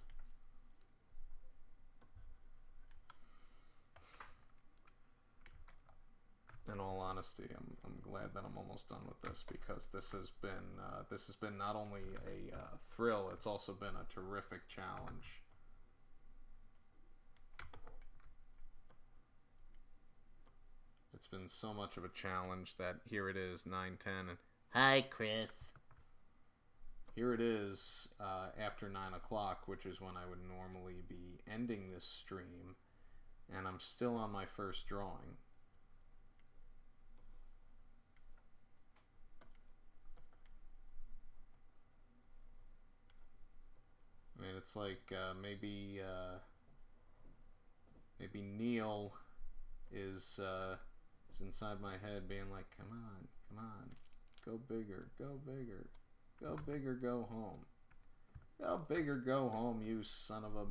In all honesty, I'm glad that I'm almost done with this, because this has been not only a thrill, it's also been a terrific challenge. It's been so much of a challenge that here it is, 9:10, and hi, Chris. Here it is after 9 o'clock, which is when I would normally be ending this stream, and I'm still on my first drawing. I mean, it's like maybe Neil is inside my head being like, come on, go bigger, go bigger, go bigger, go home. Go bigger, go home, you son of a,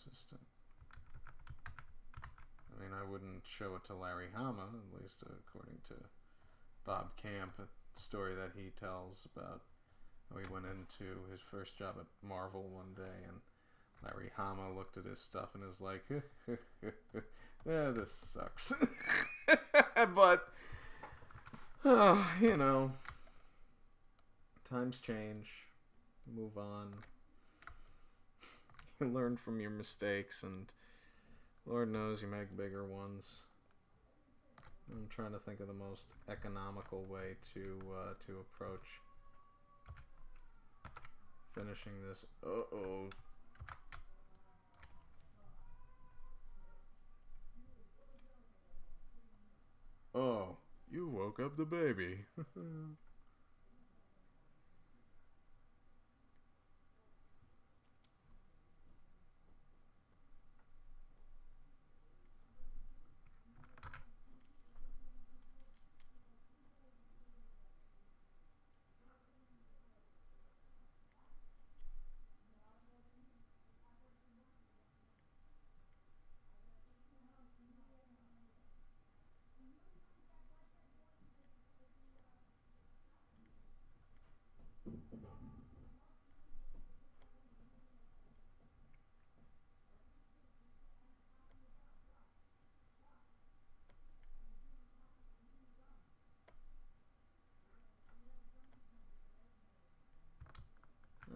consistent. I mean, I wouldn't show it to Larry Hama, at least according to Bob Camp, a story that he tells about how he went into his first job at Marvel one day, and Larry Hama looked at his stuff and is like, yeah, this sucks. But, times change, move on. You learn from your mistakes, and Lord knows you make bigger ones. I'm trying to think of the most economical way to approach finishing this. Uh-oh. Oh, you woke up the baby.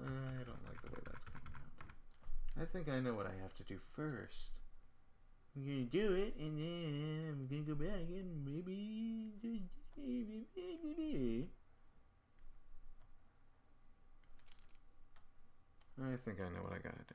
I don't like the way that's coming out. I think I know what I have to do first. I'm gonna do it, and then I'm gonna go back and maybe. I think I know what I gotta do.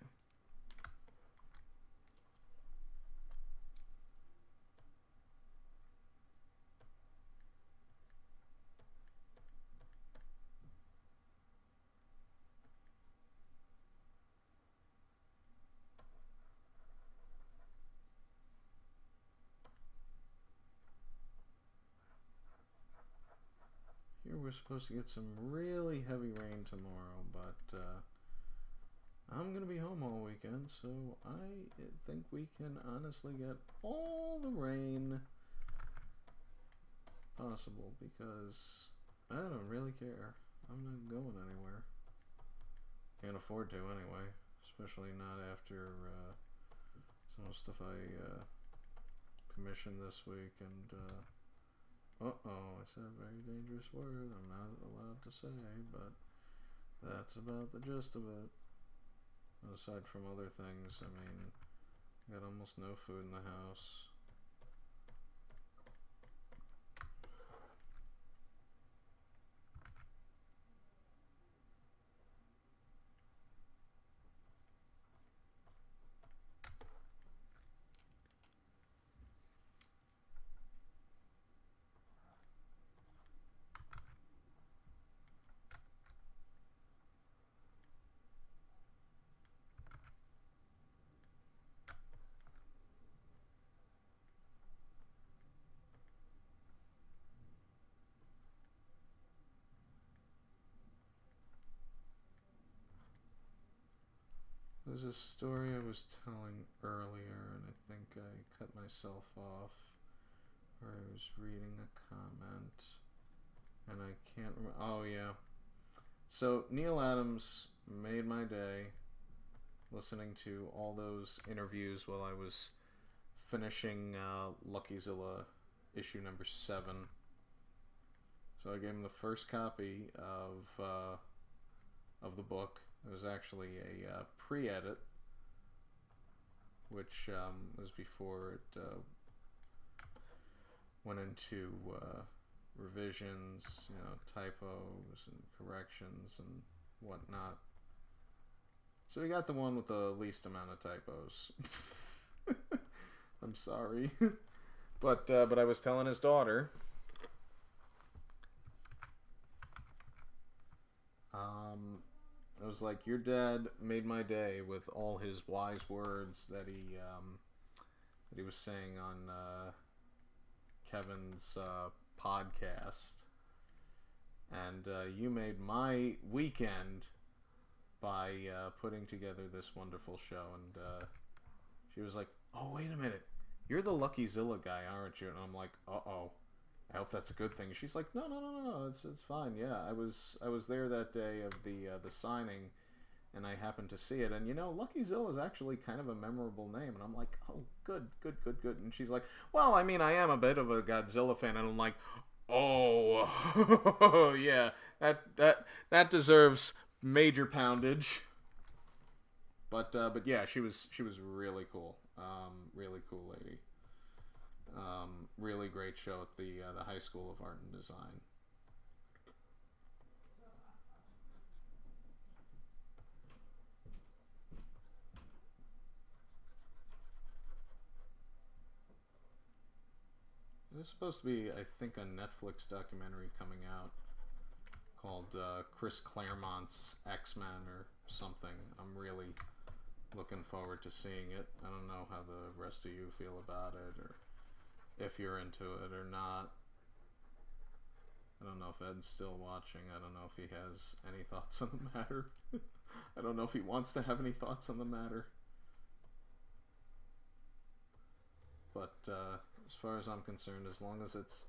we're supposed to get some really heavy rain tomorrow, but I'm going to be home all weekend, so I think we can honestly get all the rain possible, because I don't really care. I'm not going anywhere. Can't afford to anyway, especially not after some stuff I commissioned this week, and I said a very dangerous word I'm not allowed to say, but that's about the gist of it. Aside from other things, I mean, got almost no food in the house. There's a story I was telling earlier, and I think I cut myself off, where I was reading a comment, and I can't remember. Oh, yeah. So, Neil Adams made my day listening to all those interviews while I was finishing Luckyzilla issue number 7. So I gave him the first copy of the book. It was actually a pre-edit, which was before it went into revisions, typos and corrections and whatnot. So we got the one with the least amount of typos. I'm sorry. But I was telling his daughter, I was like, your dad made my day with all his wise words that he was saying on Kevin's podcast, and you made my weekend by putting together this wonderful show. And she was like, oh, wait a minute, you're the Luckyzilla guy, aren't you? And I'm like, uh-oh, I hope that's a good thing. She's like, no, it's fine. Yeah, I was there that day of the signing, and I happened to see it. And Luckyzilla is actually kind of a memorable name. And I'm like, oh, good. And she's like, well, I mean, I am a bit of a Godzilla fan. And I'm like, oh, yeah, that deserves major poundage. But yeah, she was really cool. Really cool lady. Really great show at the High School of Art and Design. There's supposed to be, I think, a Netflix documentary coming out called Chris Claremont's X-Men or something. I'm really looking forward to seeing it. I don't know how the rest of you feel about it, or if you're into it or not. I don't know if Ed's still watching. I don't know if he has any thoughts on the matter. I don't know if he wants to have any thoughts on the matter. But as far as I'm concerned, as long as it's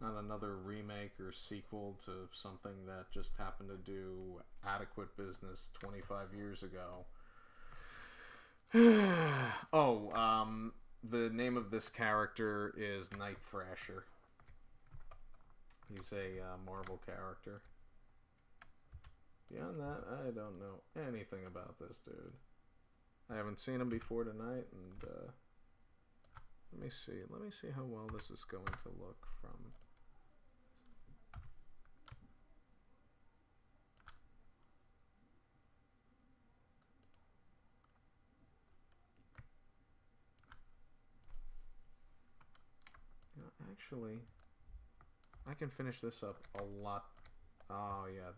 not another remake or sequel to something that just happened to do adequate business 25 years ago. The name of this character is Night Thrasher. He's a Marvel character. Beyond that, I don't know anything about this dude. I haven't seen him before tonight, and let me see how well this is going to look from. Actually, I can finish this up a lot. Oh, yeah.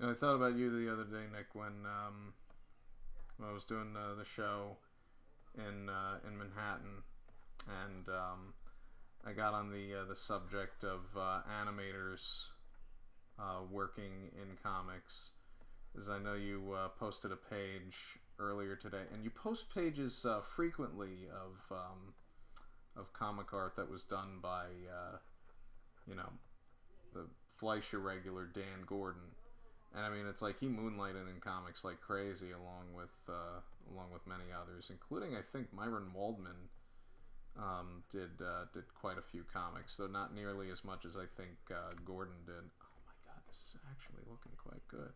I thought about you the other day, Nick, when I was doing the show in Manhattan, and I got on the subject of animators working in comics. As I know you posted a page earlier today, and you post pages frequently of comic art that was done by the Fleischer regular Dan Gordon. And I mean, it's like he moonlighted in comics like crazy, along with many others, including I think Myron Waldman did quite a few comics, though not nearly as much as I think Gordon did. Oh my God, this is actually looking quite good.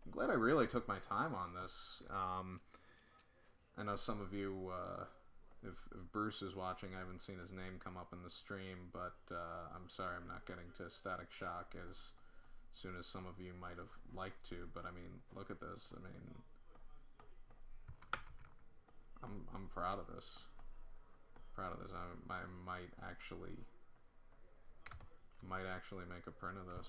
I'm glad I really took my time on this. I know some of you, if Bruce is watching, I haven't seen his name come up in the stream, but I'm sorry I'm not getting to Static Shock as soon as some of you might have liked to. But I mean, look at this. I mean, I'm proud of this. Proud of this. I might actually make a print of this.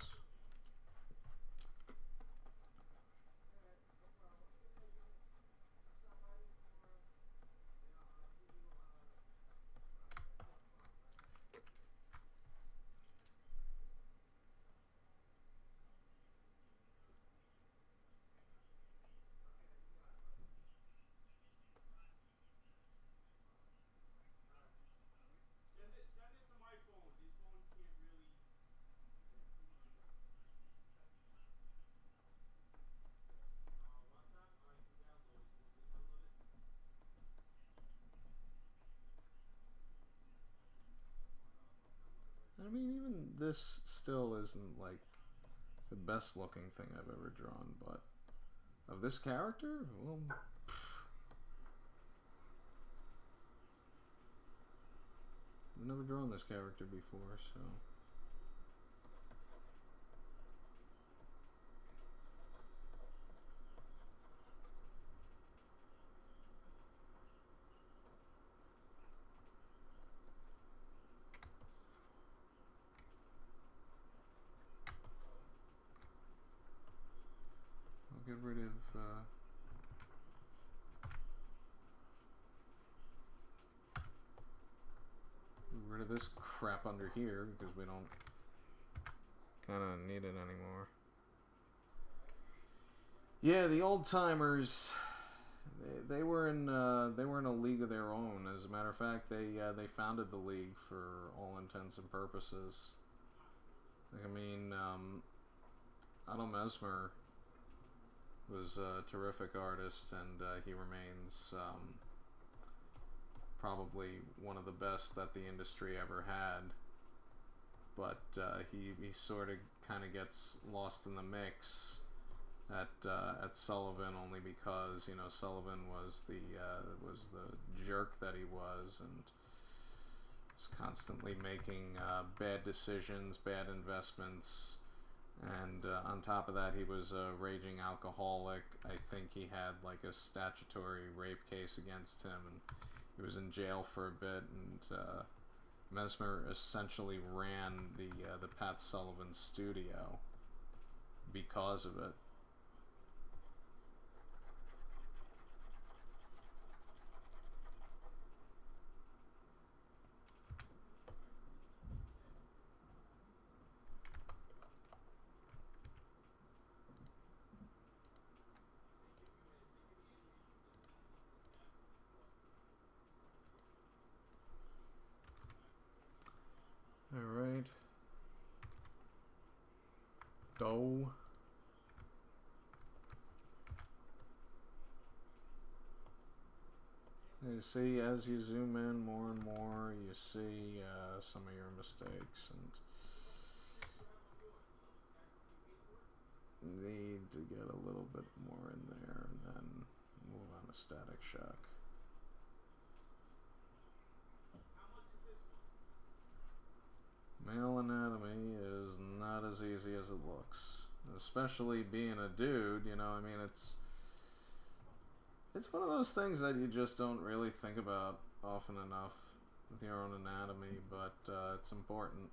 I mean, even this still isn't like the best looking thing I've ever drawn, but of this character, well, I've never drawn this character before, so. Get rid of this crap under here because we don't kind of need it anymore. Yeah, the old timers, they were in a league of their own. As a matter of fact, they founded the league for all intents and purposes. I mean, Otto Mesmer was a terrific artist, and he remains probably one of the best that the industry ever had. But he sort of kind of gets lost in the mix at Sullivan, only because Sullivan was the jerk that he was, and was constantly making bad decisions, bad investments. And on top of that, he was a raging alcoholic. I think he had like a statutory rape case against him, and he was in jail for a bit. And Mesmer essentially ran the Pat Sullivan studio because of it. Alright. Dough. You see, as you zoom in more and more, you see some of your mistakes, and need to get a little bit more in there, and then move on to Static Shock. Male anatomy is not as easy as it looks, especially being a dude. I mean, it's one of those things that you just don't really think about often enough with your own anatomy, but it's important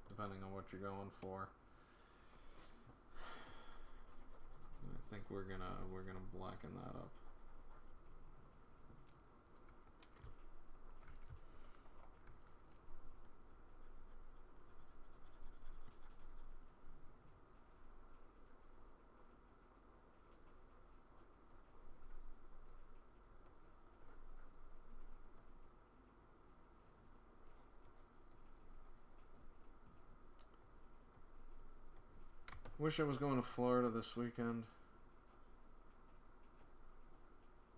depending on what you're going for. think we're gonna blacken that up. Wish I was going to Florida this weekend.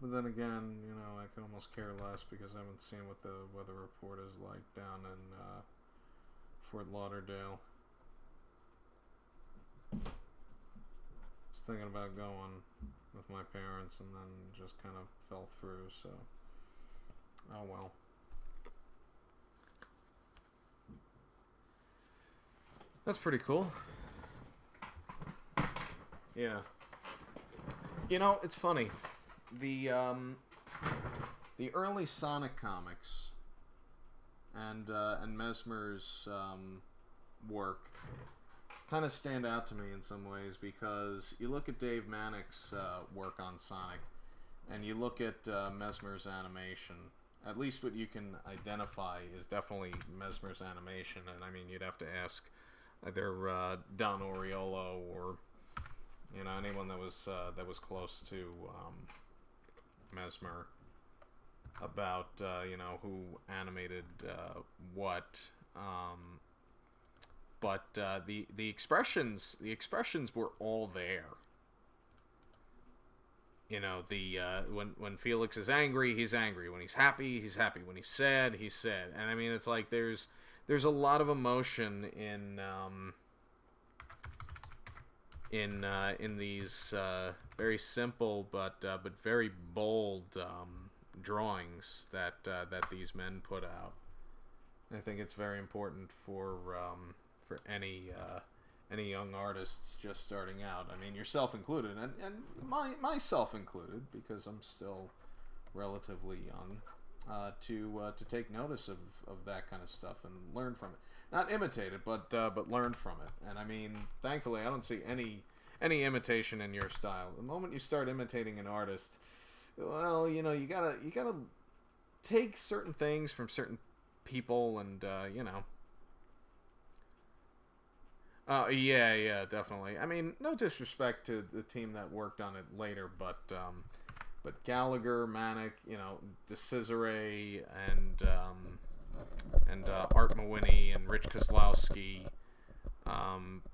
But then again, you know, I could almost care less because I haven't seen what the weather report is like down in Fort Lauderdale. Was thinking about going with my parents and then just kind of fell through, so oh well. That's pretty cool. Yeah. You know, it's funny. The early Sonic comics and Mesmer's work kind of stand out to me in some ways because you look at Dave Manick's work on Sonic and you look at Mesmer's animation. At least what you can identify is definitely Mesmer's animation, and I mean you'd have to ask either Don Oriolo or anyone that was close to Mesmer about who animated what, but the expressions were all there. When Felix is angry, he's angry. When he's happy, he's happy. When he's sad, he's sad. And I mean, it's like there's a lot of emotion in these very simple but very bold drawings that these men put out. I think it's very important for any young artists just starting out. I mean, yourself included, and myself included, because I'm still relatively young, to take notice of that kind of stuff and learn from it. Not imitate it, but learn from it. And I mean, thankfully, I don't see any imitation in your style. The moment you start imitating an artist, well, you gotta take certain things from certain people, and yeah, definitely. I mean, no disrespect to the team that worked on it later, but Gallagher, Manick, DeCesare, and Art Mawhinney and Rich Kozlowski,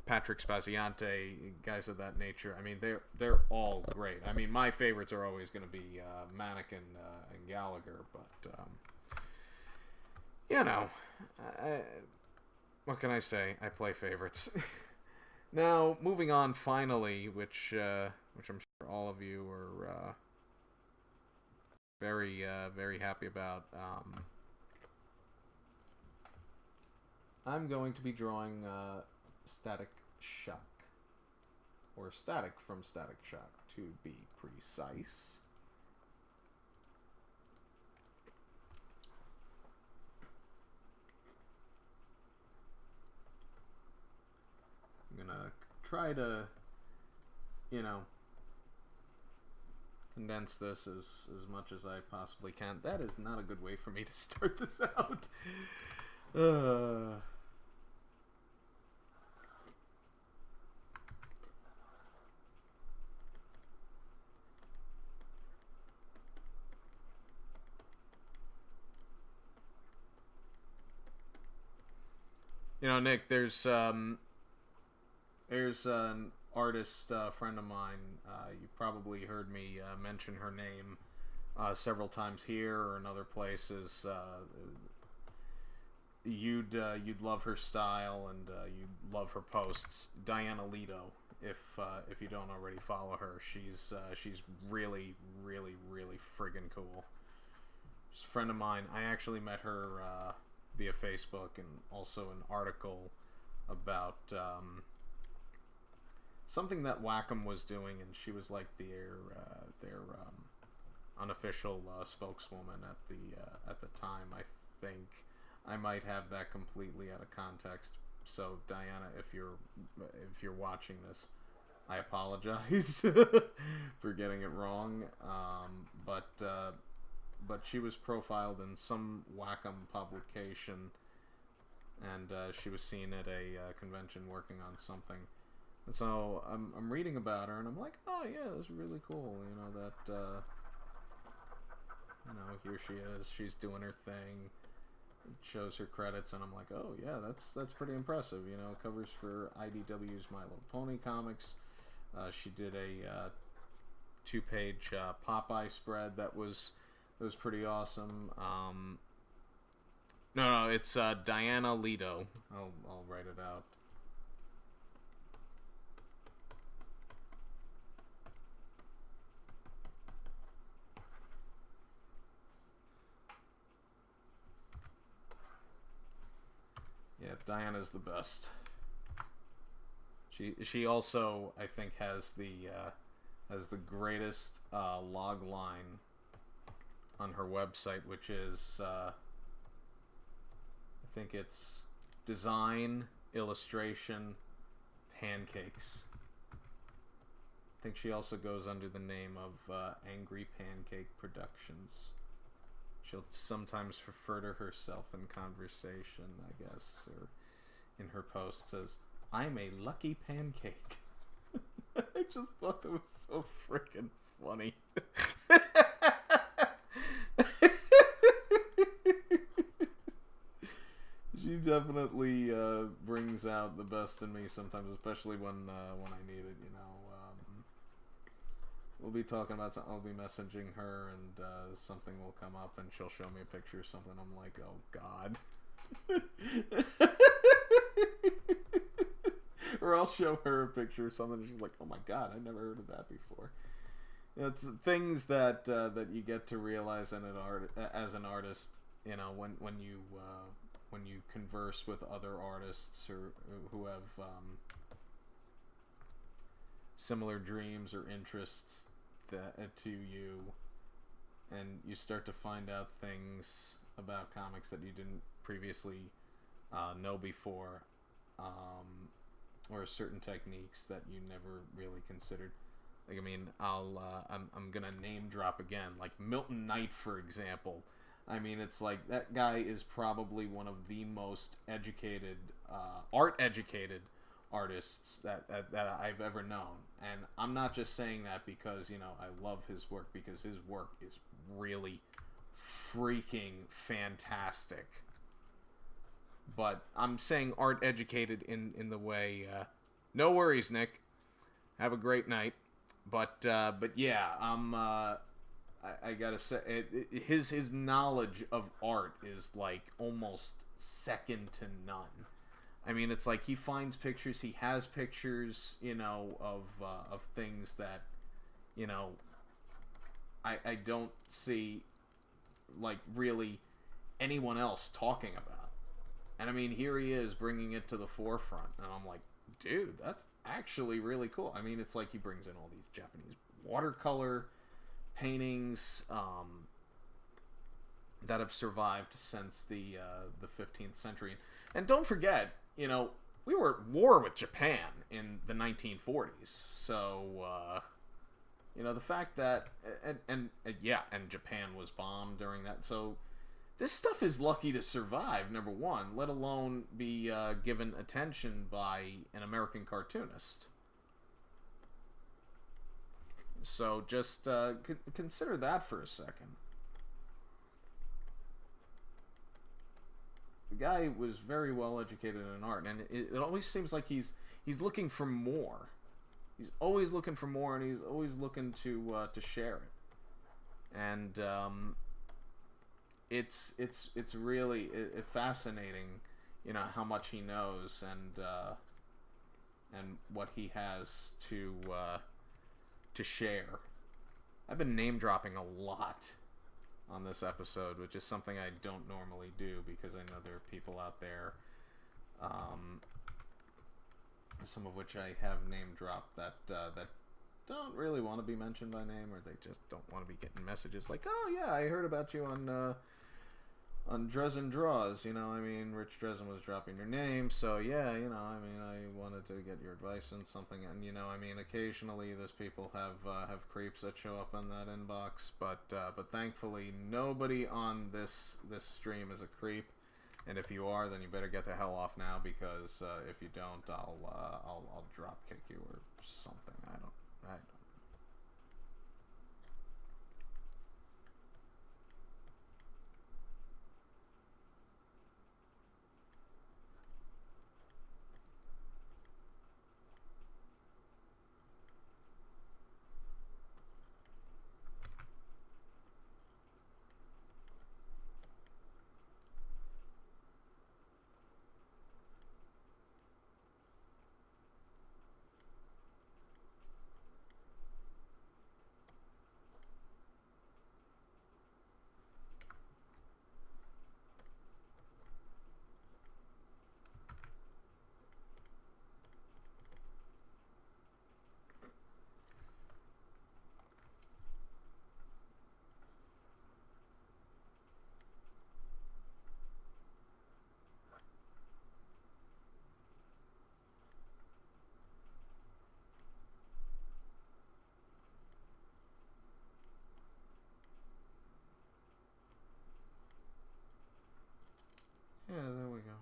Patrick Spaziante, guys of that nature. I mean, they're all great. I mean, my favorites are always going to be Manick and Gallagher, but what can I say? I play favorites. Now, moving on finally, which I'm sure all of you are very very happy about. I'm going to be drawing Static Shock, or Static from Static Shock, to be precise. I'm gonna try to, condense this as much as I possibly can. That is not a good way for me to start this out. Nick, there's an artist friend of mine. You probably heard me mention her name several times here or in other places. You'd love her style, and you'd love her posts. Diana Lito, if you don't already follow her, she's really, really, really friggin' cool. She's a friend of mine. I actually met her via Facebook, and also an article about something that Wacom was doing, and she was like their unofficial spokeswoman at the time. I think I might have that completely out of context. So Diana, if you're watching this, I apologize for getting it wrong. But she was profiled in some Wacom publication, and she was seen at a convention working on something. And so I'm reading about her, and I'm like, oh yeah, that's really cool. You know that. You know, here she is. She's doing her thing. It shows her credits, and I'm like, oh yeah, that's pretty impressive. You know, covers for IDW's My Little Pony comics. She did a 2-page Popeye spread that was pretty awesome. No, it's Diana Lido. I'll write it out. Yeah, Diana's the best. She also, I think, has the greatest log line on her website, which is I think it's design, illustration, pancakes. I think she also goes under the name of Angry Pancake Productions. She'll sometimes refer to herself in conversation, I guess, or in her post says, "I'm a lucky pancake." I just thought that was so freaking funny. She definitely brings out the best in me sometimes, especially when I need it. You know, we'll be talking about something. I'll be messaging her, and something will come up, and she'll show me a picture of something. I'm like, oh God. Or I'll show her a picture of something, and she's like, oh my God, I never heard of that before. It's things that that you get to realize as an artist. You know, when you converse with other artists or who have similar dreams or interests to you, and you start to find out things about comics that you didn't previously know before, or certain techniques that you never really considered. Like, I mean, I'm gonna name drop again, like Milton Knight, for example. I mean, it's like that guy is probably one of the most educated, art-educated artists that I've ever known. And I'm not just saying that because, you know, I love his work, because his work is really freaking fantastic. But I'm saying art-educated in the way, no worries, Nick. Have a great night. But yeah, I gotta say, his knowledge of art is like almost second to none. I mean, it's like he finds pictures, he has pictures, you know, of things that, you know, I don't see, like, really anyone else talking about. And I mean, here he is bringing it to the forefront, and I'm like, dude, that's actually really cool. I mean, it's like he brings in all these Japanese watercolor paintings that have survived since the 15th century. And don't forget, you know, we were at war with Japan in the 1940s. So, you know, the fact that and Japan was bombed during that. So this stuff is lucky to survive, number one, let alone be given attention by an American cartoonist. So just consider that for a second. The guy was very well educated in art, and it always seems like he's looking for more. He's always looking for more, and he's always looking to share it. And it's really fascinating, you know, how much he knows and what he has to share. I've been name dropping a lot on this episode, which is something I don't normally do because I know there are people out there, some of which I have name dropped that don't really want to be mentioned by name, or they just don't want to be getting messages like, oh yeah, I heard about you on on Drezen Draws, I mean, Rich Drezen was dropping your name, so yeah, I mean, I wanted to get your advice on something, and I mean, occasionally those people have creeps that show up in that inbox, but thankfully nobody on this stream is a creep, and if you are, then you better get the hell off now, because if you don't, I'll drop kick you or something. I don't. Yeah, there we go.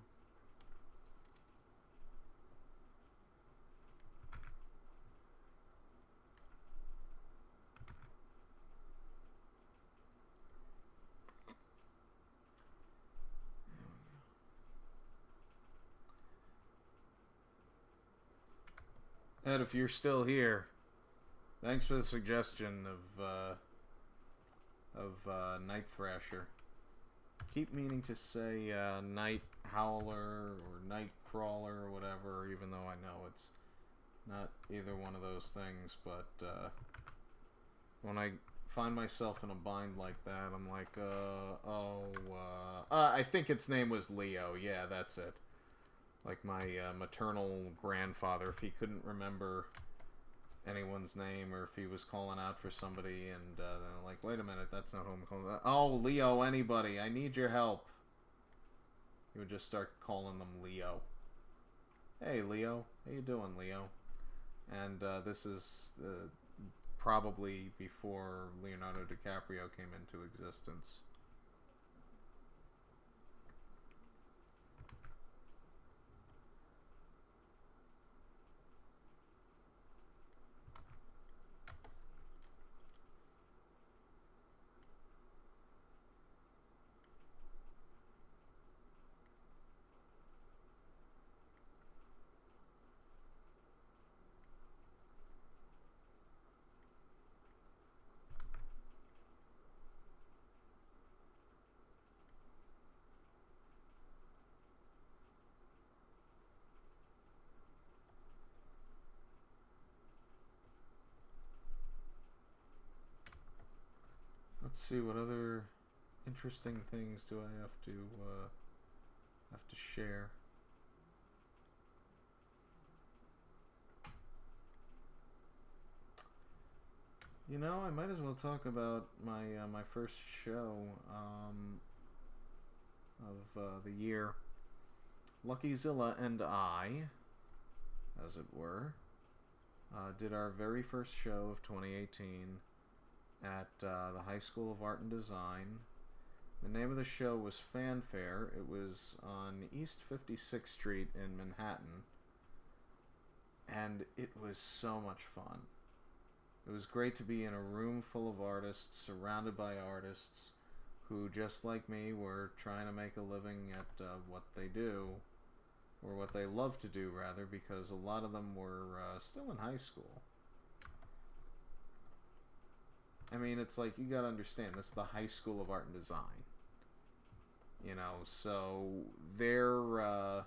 Ed, if you're still here, thanks for the suggestion of Night Thrasher. Keep meaning to say Night Howler or Night Crawler or whatever, even though I know it's not either one of those things, but when I find myself in a bind like that, I'm like, I think its name was Leo. Yeah, that's it. Like my maternal grandfather, if he couldn't remember anyone's name, or if he was calling out for somebody, and then like, wait a minute, that's not who I'm calling. Oh, Leo, anybody, I need your help. He would just start calling them Leo. Hey, Leo, how you doing, Leo? And this is probably before Leonardo DiCaprio came into existence. Let's see, what other interesting things do I have to share? I might as well talk about my my first show of the year. Luckyzilla and I, as it were, did our very first show of 2018 at the High School of Art and Design. The name of the show was Fanfare. It was on East 56th Street in Manhattan, and it was so much fun. It was great to be in a room full of artists, surrounded by artists who, just like me, were trying to make a living at what they do, or what they love to do, rather, because a lot of them were still in high school. I mean, it's like, you gotta understand, this is the High School of Art and Design. So they're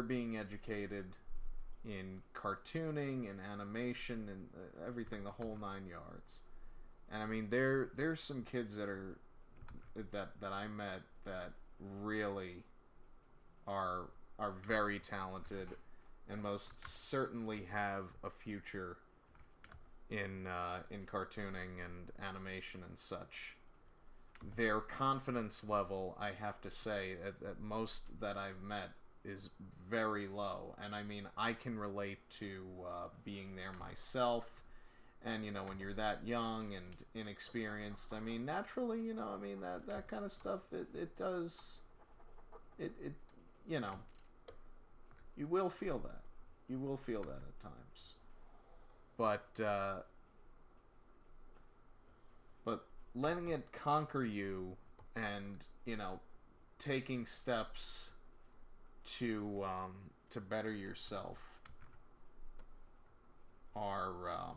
being educated in cartooning and animation and everything, the whole 9 yards. And I mean, there's some kids that I met that really are very talented, and most certainly have a future in cartooning and animation and such. their confidence level, I have to say, at most that I've met, is very low. And I mean, I can relate to being there myself. And, you know, when you're that young and inexperienced, I mean, naturally, you know, I mean, that kind of stuff, it does, you know, you will feel that. You will feel that at times. But letting it conquer you and, you know, taking steps to better yourself are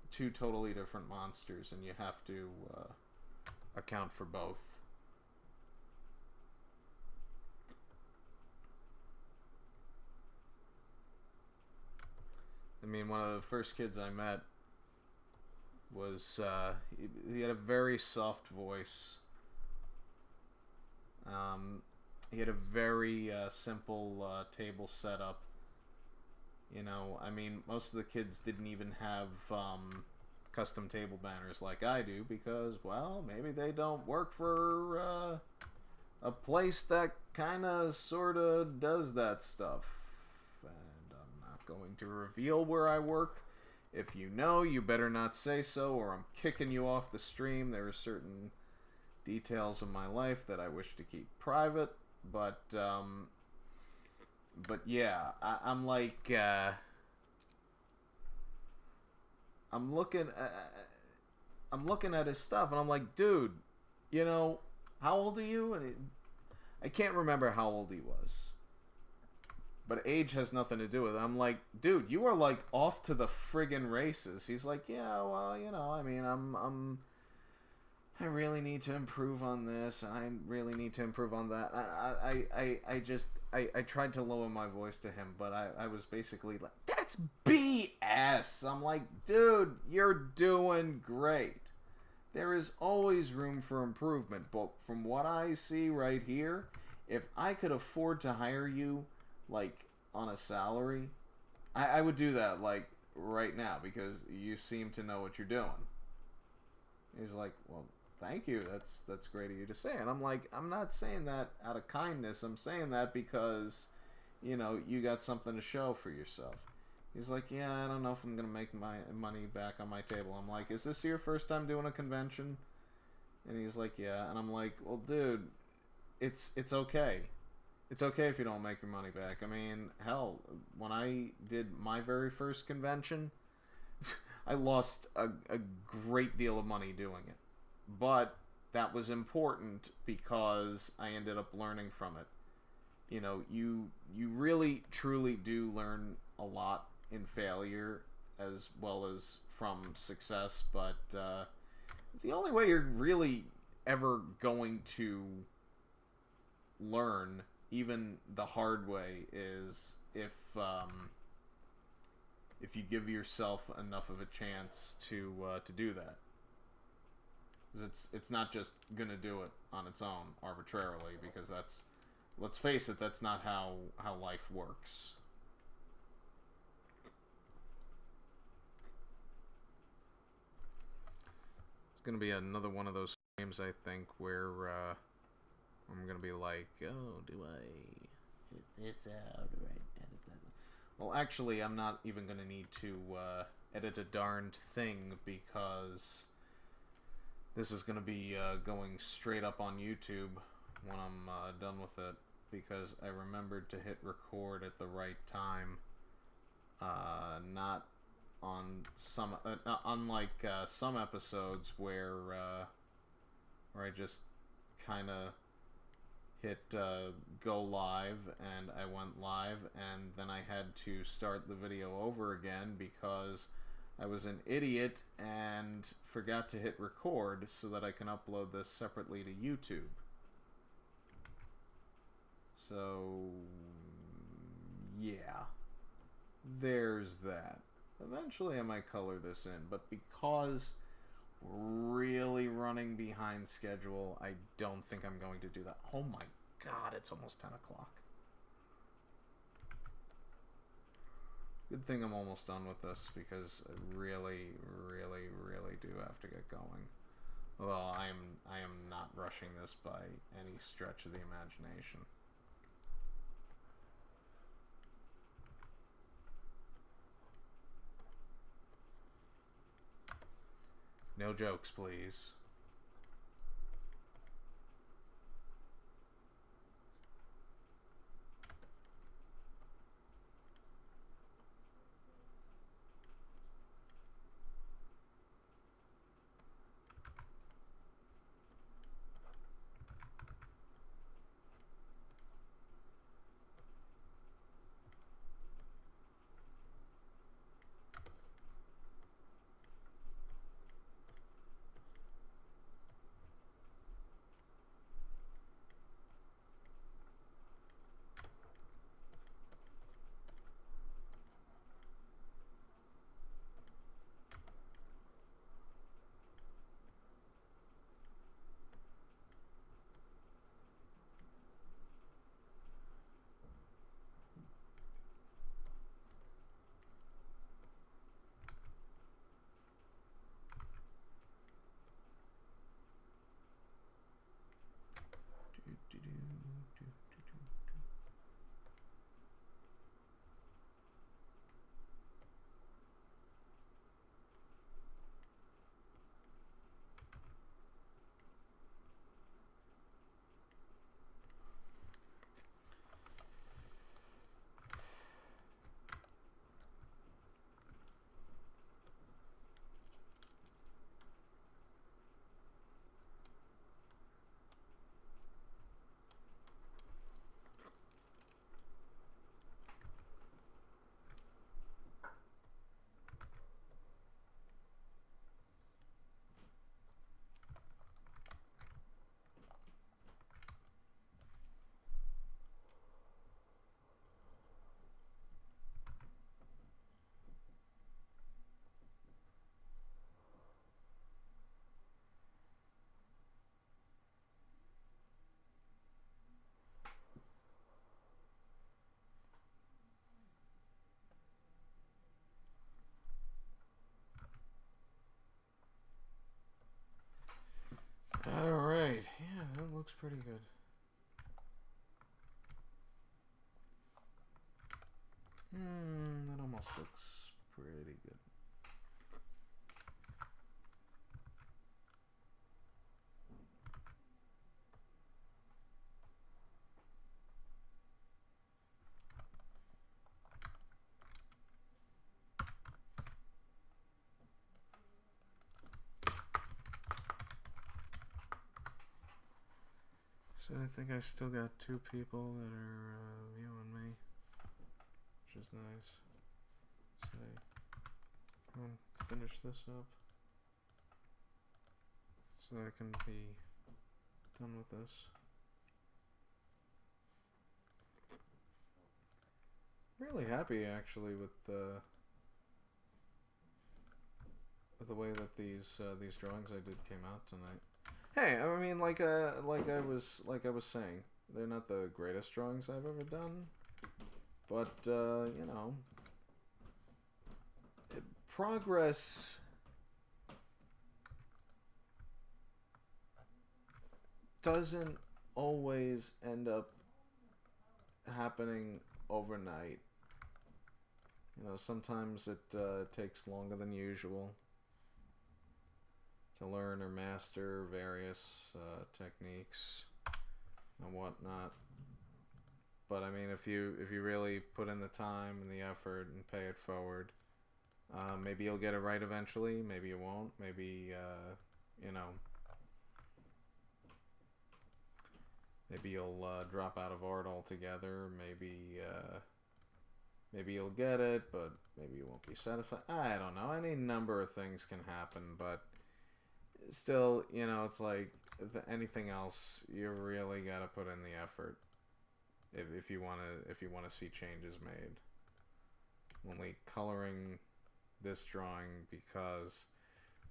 two totally different monsters, and you have to account for both. I mean, one of the first kids I met was, he had a very soft voice. He had a very simple table setup. You know, I mean, most of the kids didn't even have custom table banners like I do because, well, maybe they don't work for a place that kind of, sort of does that stuff. And I'm not going to reveal where I work. If you know, you better not say so, or I'm kicking you off the stream. There are certain details of my life that I wish to keep private, but yeah, I'm like, I'm looking at his stuff, and I'm like, dude, you know, how old are you? And I can't remember how old he was. But age has nothing to do with it. I'm like, dude, you are like off to the friggin' races. He's like, yeah, well, you know, I mean, I really need to improve on this, and I really need to improve on that. I tried to lower my voice to him, but I was basically like, that's BS. I'm like, dude, you're doing great. There is always room for improvement, but from what I see right here, if I could afford to hire you, like, on a salary, I would do that, like, right now, because you seem to know what you're doing. He's like, well, thank you, that's great of you to say. And I'm like, I'm not saying that out of kindness, I'm saying that because, you know, you got something to show for yourself. He's like, yeah, I don't know if I'm gonna make my money back on my table. I'm like, is this your first time doing a convention? And he's like, yeah. And I'm like, well, dude, it's okay. It's okay if you don't make your money back. I mean, hell, when I did my very first convention, I lost a great deal of money doing it. But that was important because I ended up learning from it. You know, you really, truly do learn a lot in failure as well as from success. But the only way you're really ever going to learn, even the hard way, is if you give yourself enough of a chance to do that. Because it's not just gonna do it on its own arbitrarily, because that's, let's face it, that's not how life works. It's gonna be another one of those streams, I think, where I'm gonna be like, oh, do I edit this out or I edit that? Well, actually, I'm not even gonna need to edit a darned thing, because this is gonna be going straight up on YouTube when I'm done with it, because I remembered to hit record at the right time. Not on some, unlike some episodes where I just kind of hit go live, and I went live, and then I had to start the video over again because I was an idiot and forgot to hit record so that I can upload this separately to YouTube. So, yeah, there's that. Eventually I might color this in, but because we're really running behind schedule, I don't think I'm going to do that. Oh my god, it's almost 10 o'clock. Good thing I'm almost done with this, because I really, really, really do have to get going. Well, I am not rushing this by any stretch of the imagination. No jokes, please. Alright, yeah, that looks pretty good. That almost looks pretty good. So I think I still got 2 people that are viewing me, which is nice. So I'm going to finish this up so that I can be done with this. Really happy actually with the way that these drawings I did came out tonight. Hey, I mean, like I was saying, they're not the greatest drawings I've ever done, but you know, progress doesn't always end up happening overnight. You know, sometimes it takes longer than usual to learn or master various techniques and whatnot. But I mean, if you really put in the time and the effort and pay it forward, maybe you'll get it right eventually. Maybe you won't. Maybe you know, maybe you'll drop out of art altogether. Maybe you'll get it, but maybe you won't be satisfied. I don't know. Any number of things can happen, but still, you know, it's like anything else. You really got to put in the effort if you want to see changes made. I'm only coloring this drawing because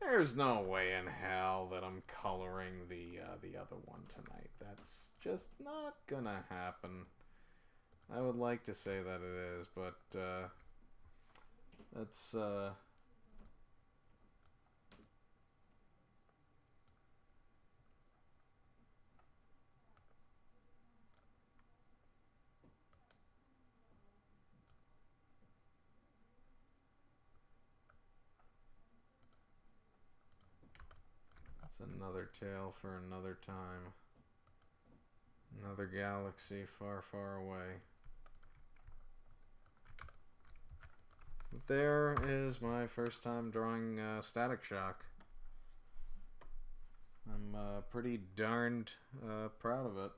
there's no way in hell that I'm coloring the other one tonight. That's just not gonna happen. I would like to say that it is, but that's It's another tale for another time. Another galaxy far, far away. There is my first time drawing Static Shock. I'm pretty darned proud of it.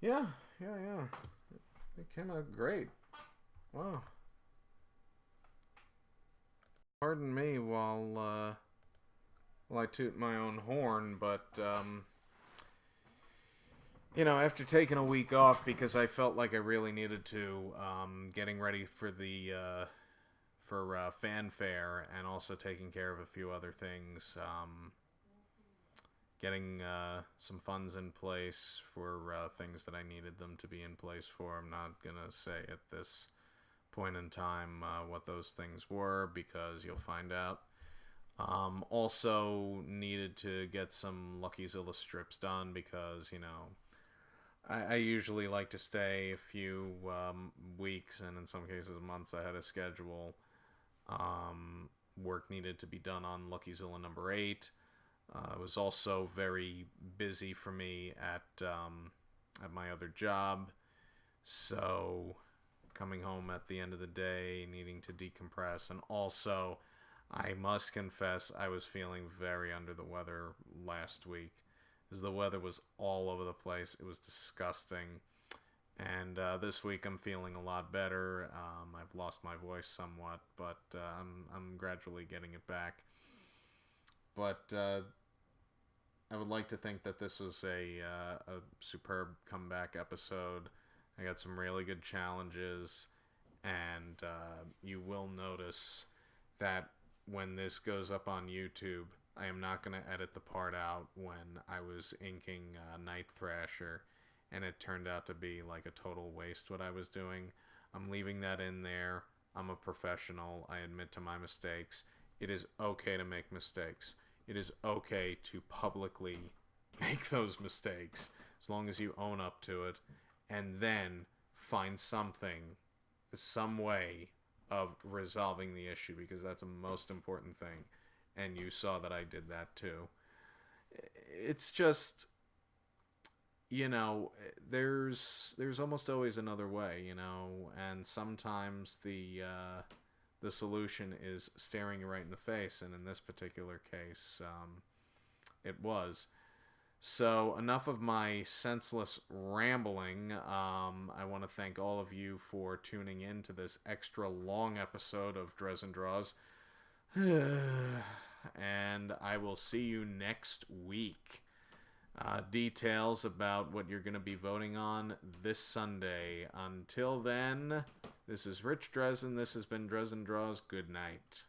Yeah. It came out great. Wow. Pardon me while I toot my own horn, but you know, after taking a week off because I felt like I really needed to, getting ready for the fanfare and also taking care of a few other things, getting some funds in place for things that I needed them to be in place for. I'm not gonna say at this point in time what those things were because you'll find out. Also needed to get some Lucky-Zilla strips done because, you know, I usually like to stay a few weeks and in some cases months ahead of schedule. Work needed to be done on Lucky-Zilla number 8. It was also very busy for me at my other job, so coming home at the end of the day, needing to decompress, and also I must confess I was feeling very under the weather last week, as the weather was all over the place. It was disgusting, and this week I'm feeling a lot better. I've lost my voice somewhat, but I'm gradually getting it back. But I would like to think that this was a superb comeback episode. I got some really good challenges, and you will notice that when this goes up on YouTube, I am not going to edit the part out when I was inking Night Thrasher, and it turned out to be like a total waste what I was doing. I'm leaving that in there. I'm a professional. I admit to my mistakes. It is okay to make mistakes. It is okay to publicly make those mistakes as long as you own up to it and then find something, some way of resolving the issue, because that's a most important thing. And you saw that I did that too. It's just, you know, there's almost always another way, you know, and sometimes the solution is staring you right in the face, and in this particular case, it was. So, enough of my senseless rambling. I want to thank all of you for tuning in to this extra long episode of Drezen Draws. And I will see you next week. Details about what you're going to be voting on this Sunday. Until then, this is Rich Drezen. This has been Drezen Draws. Good night.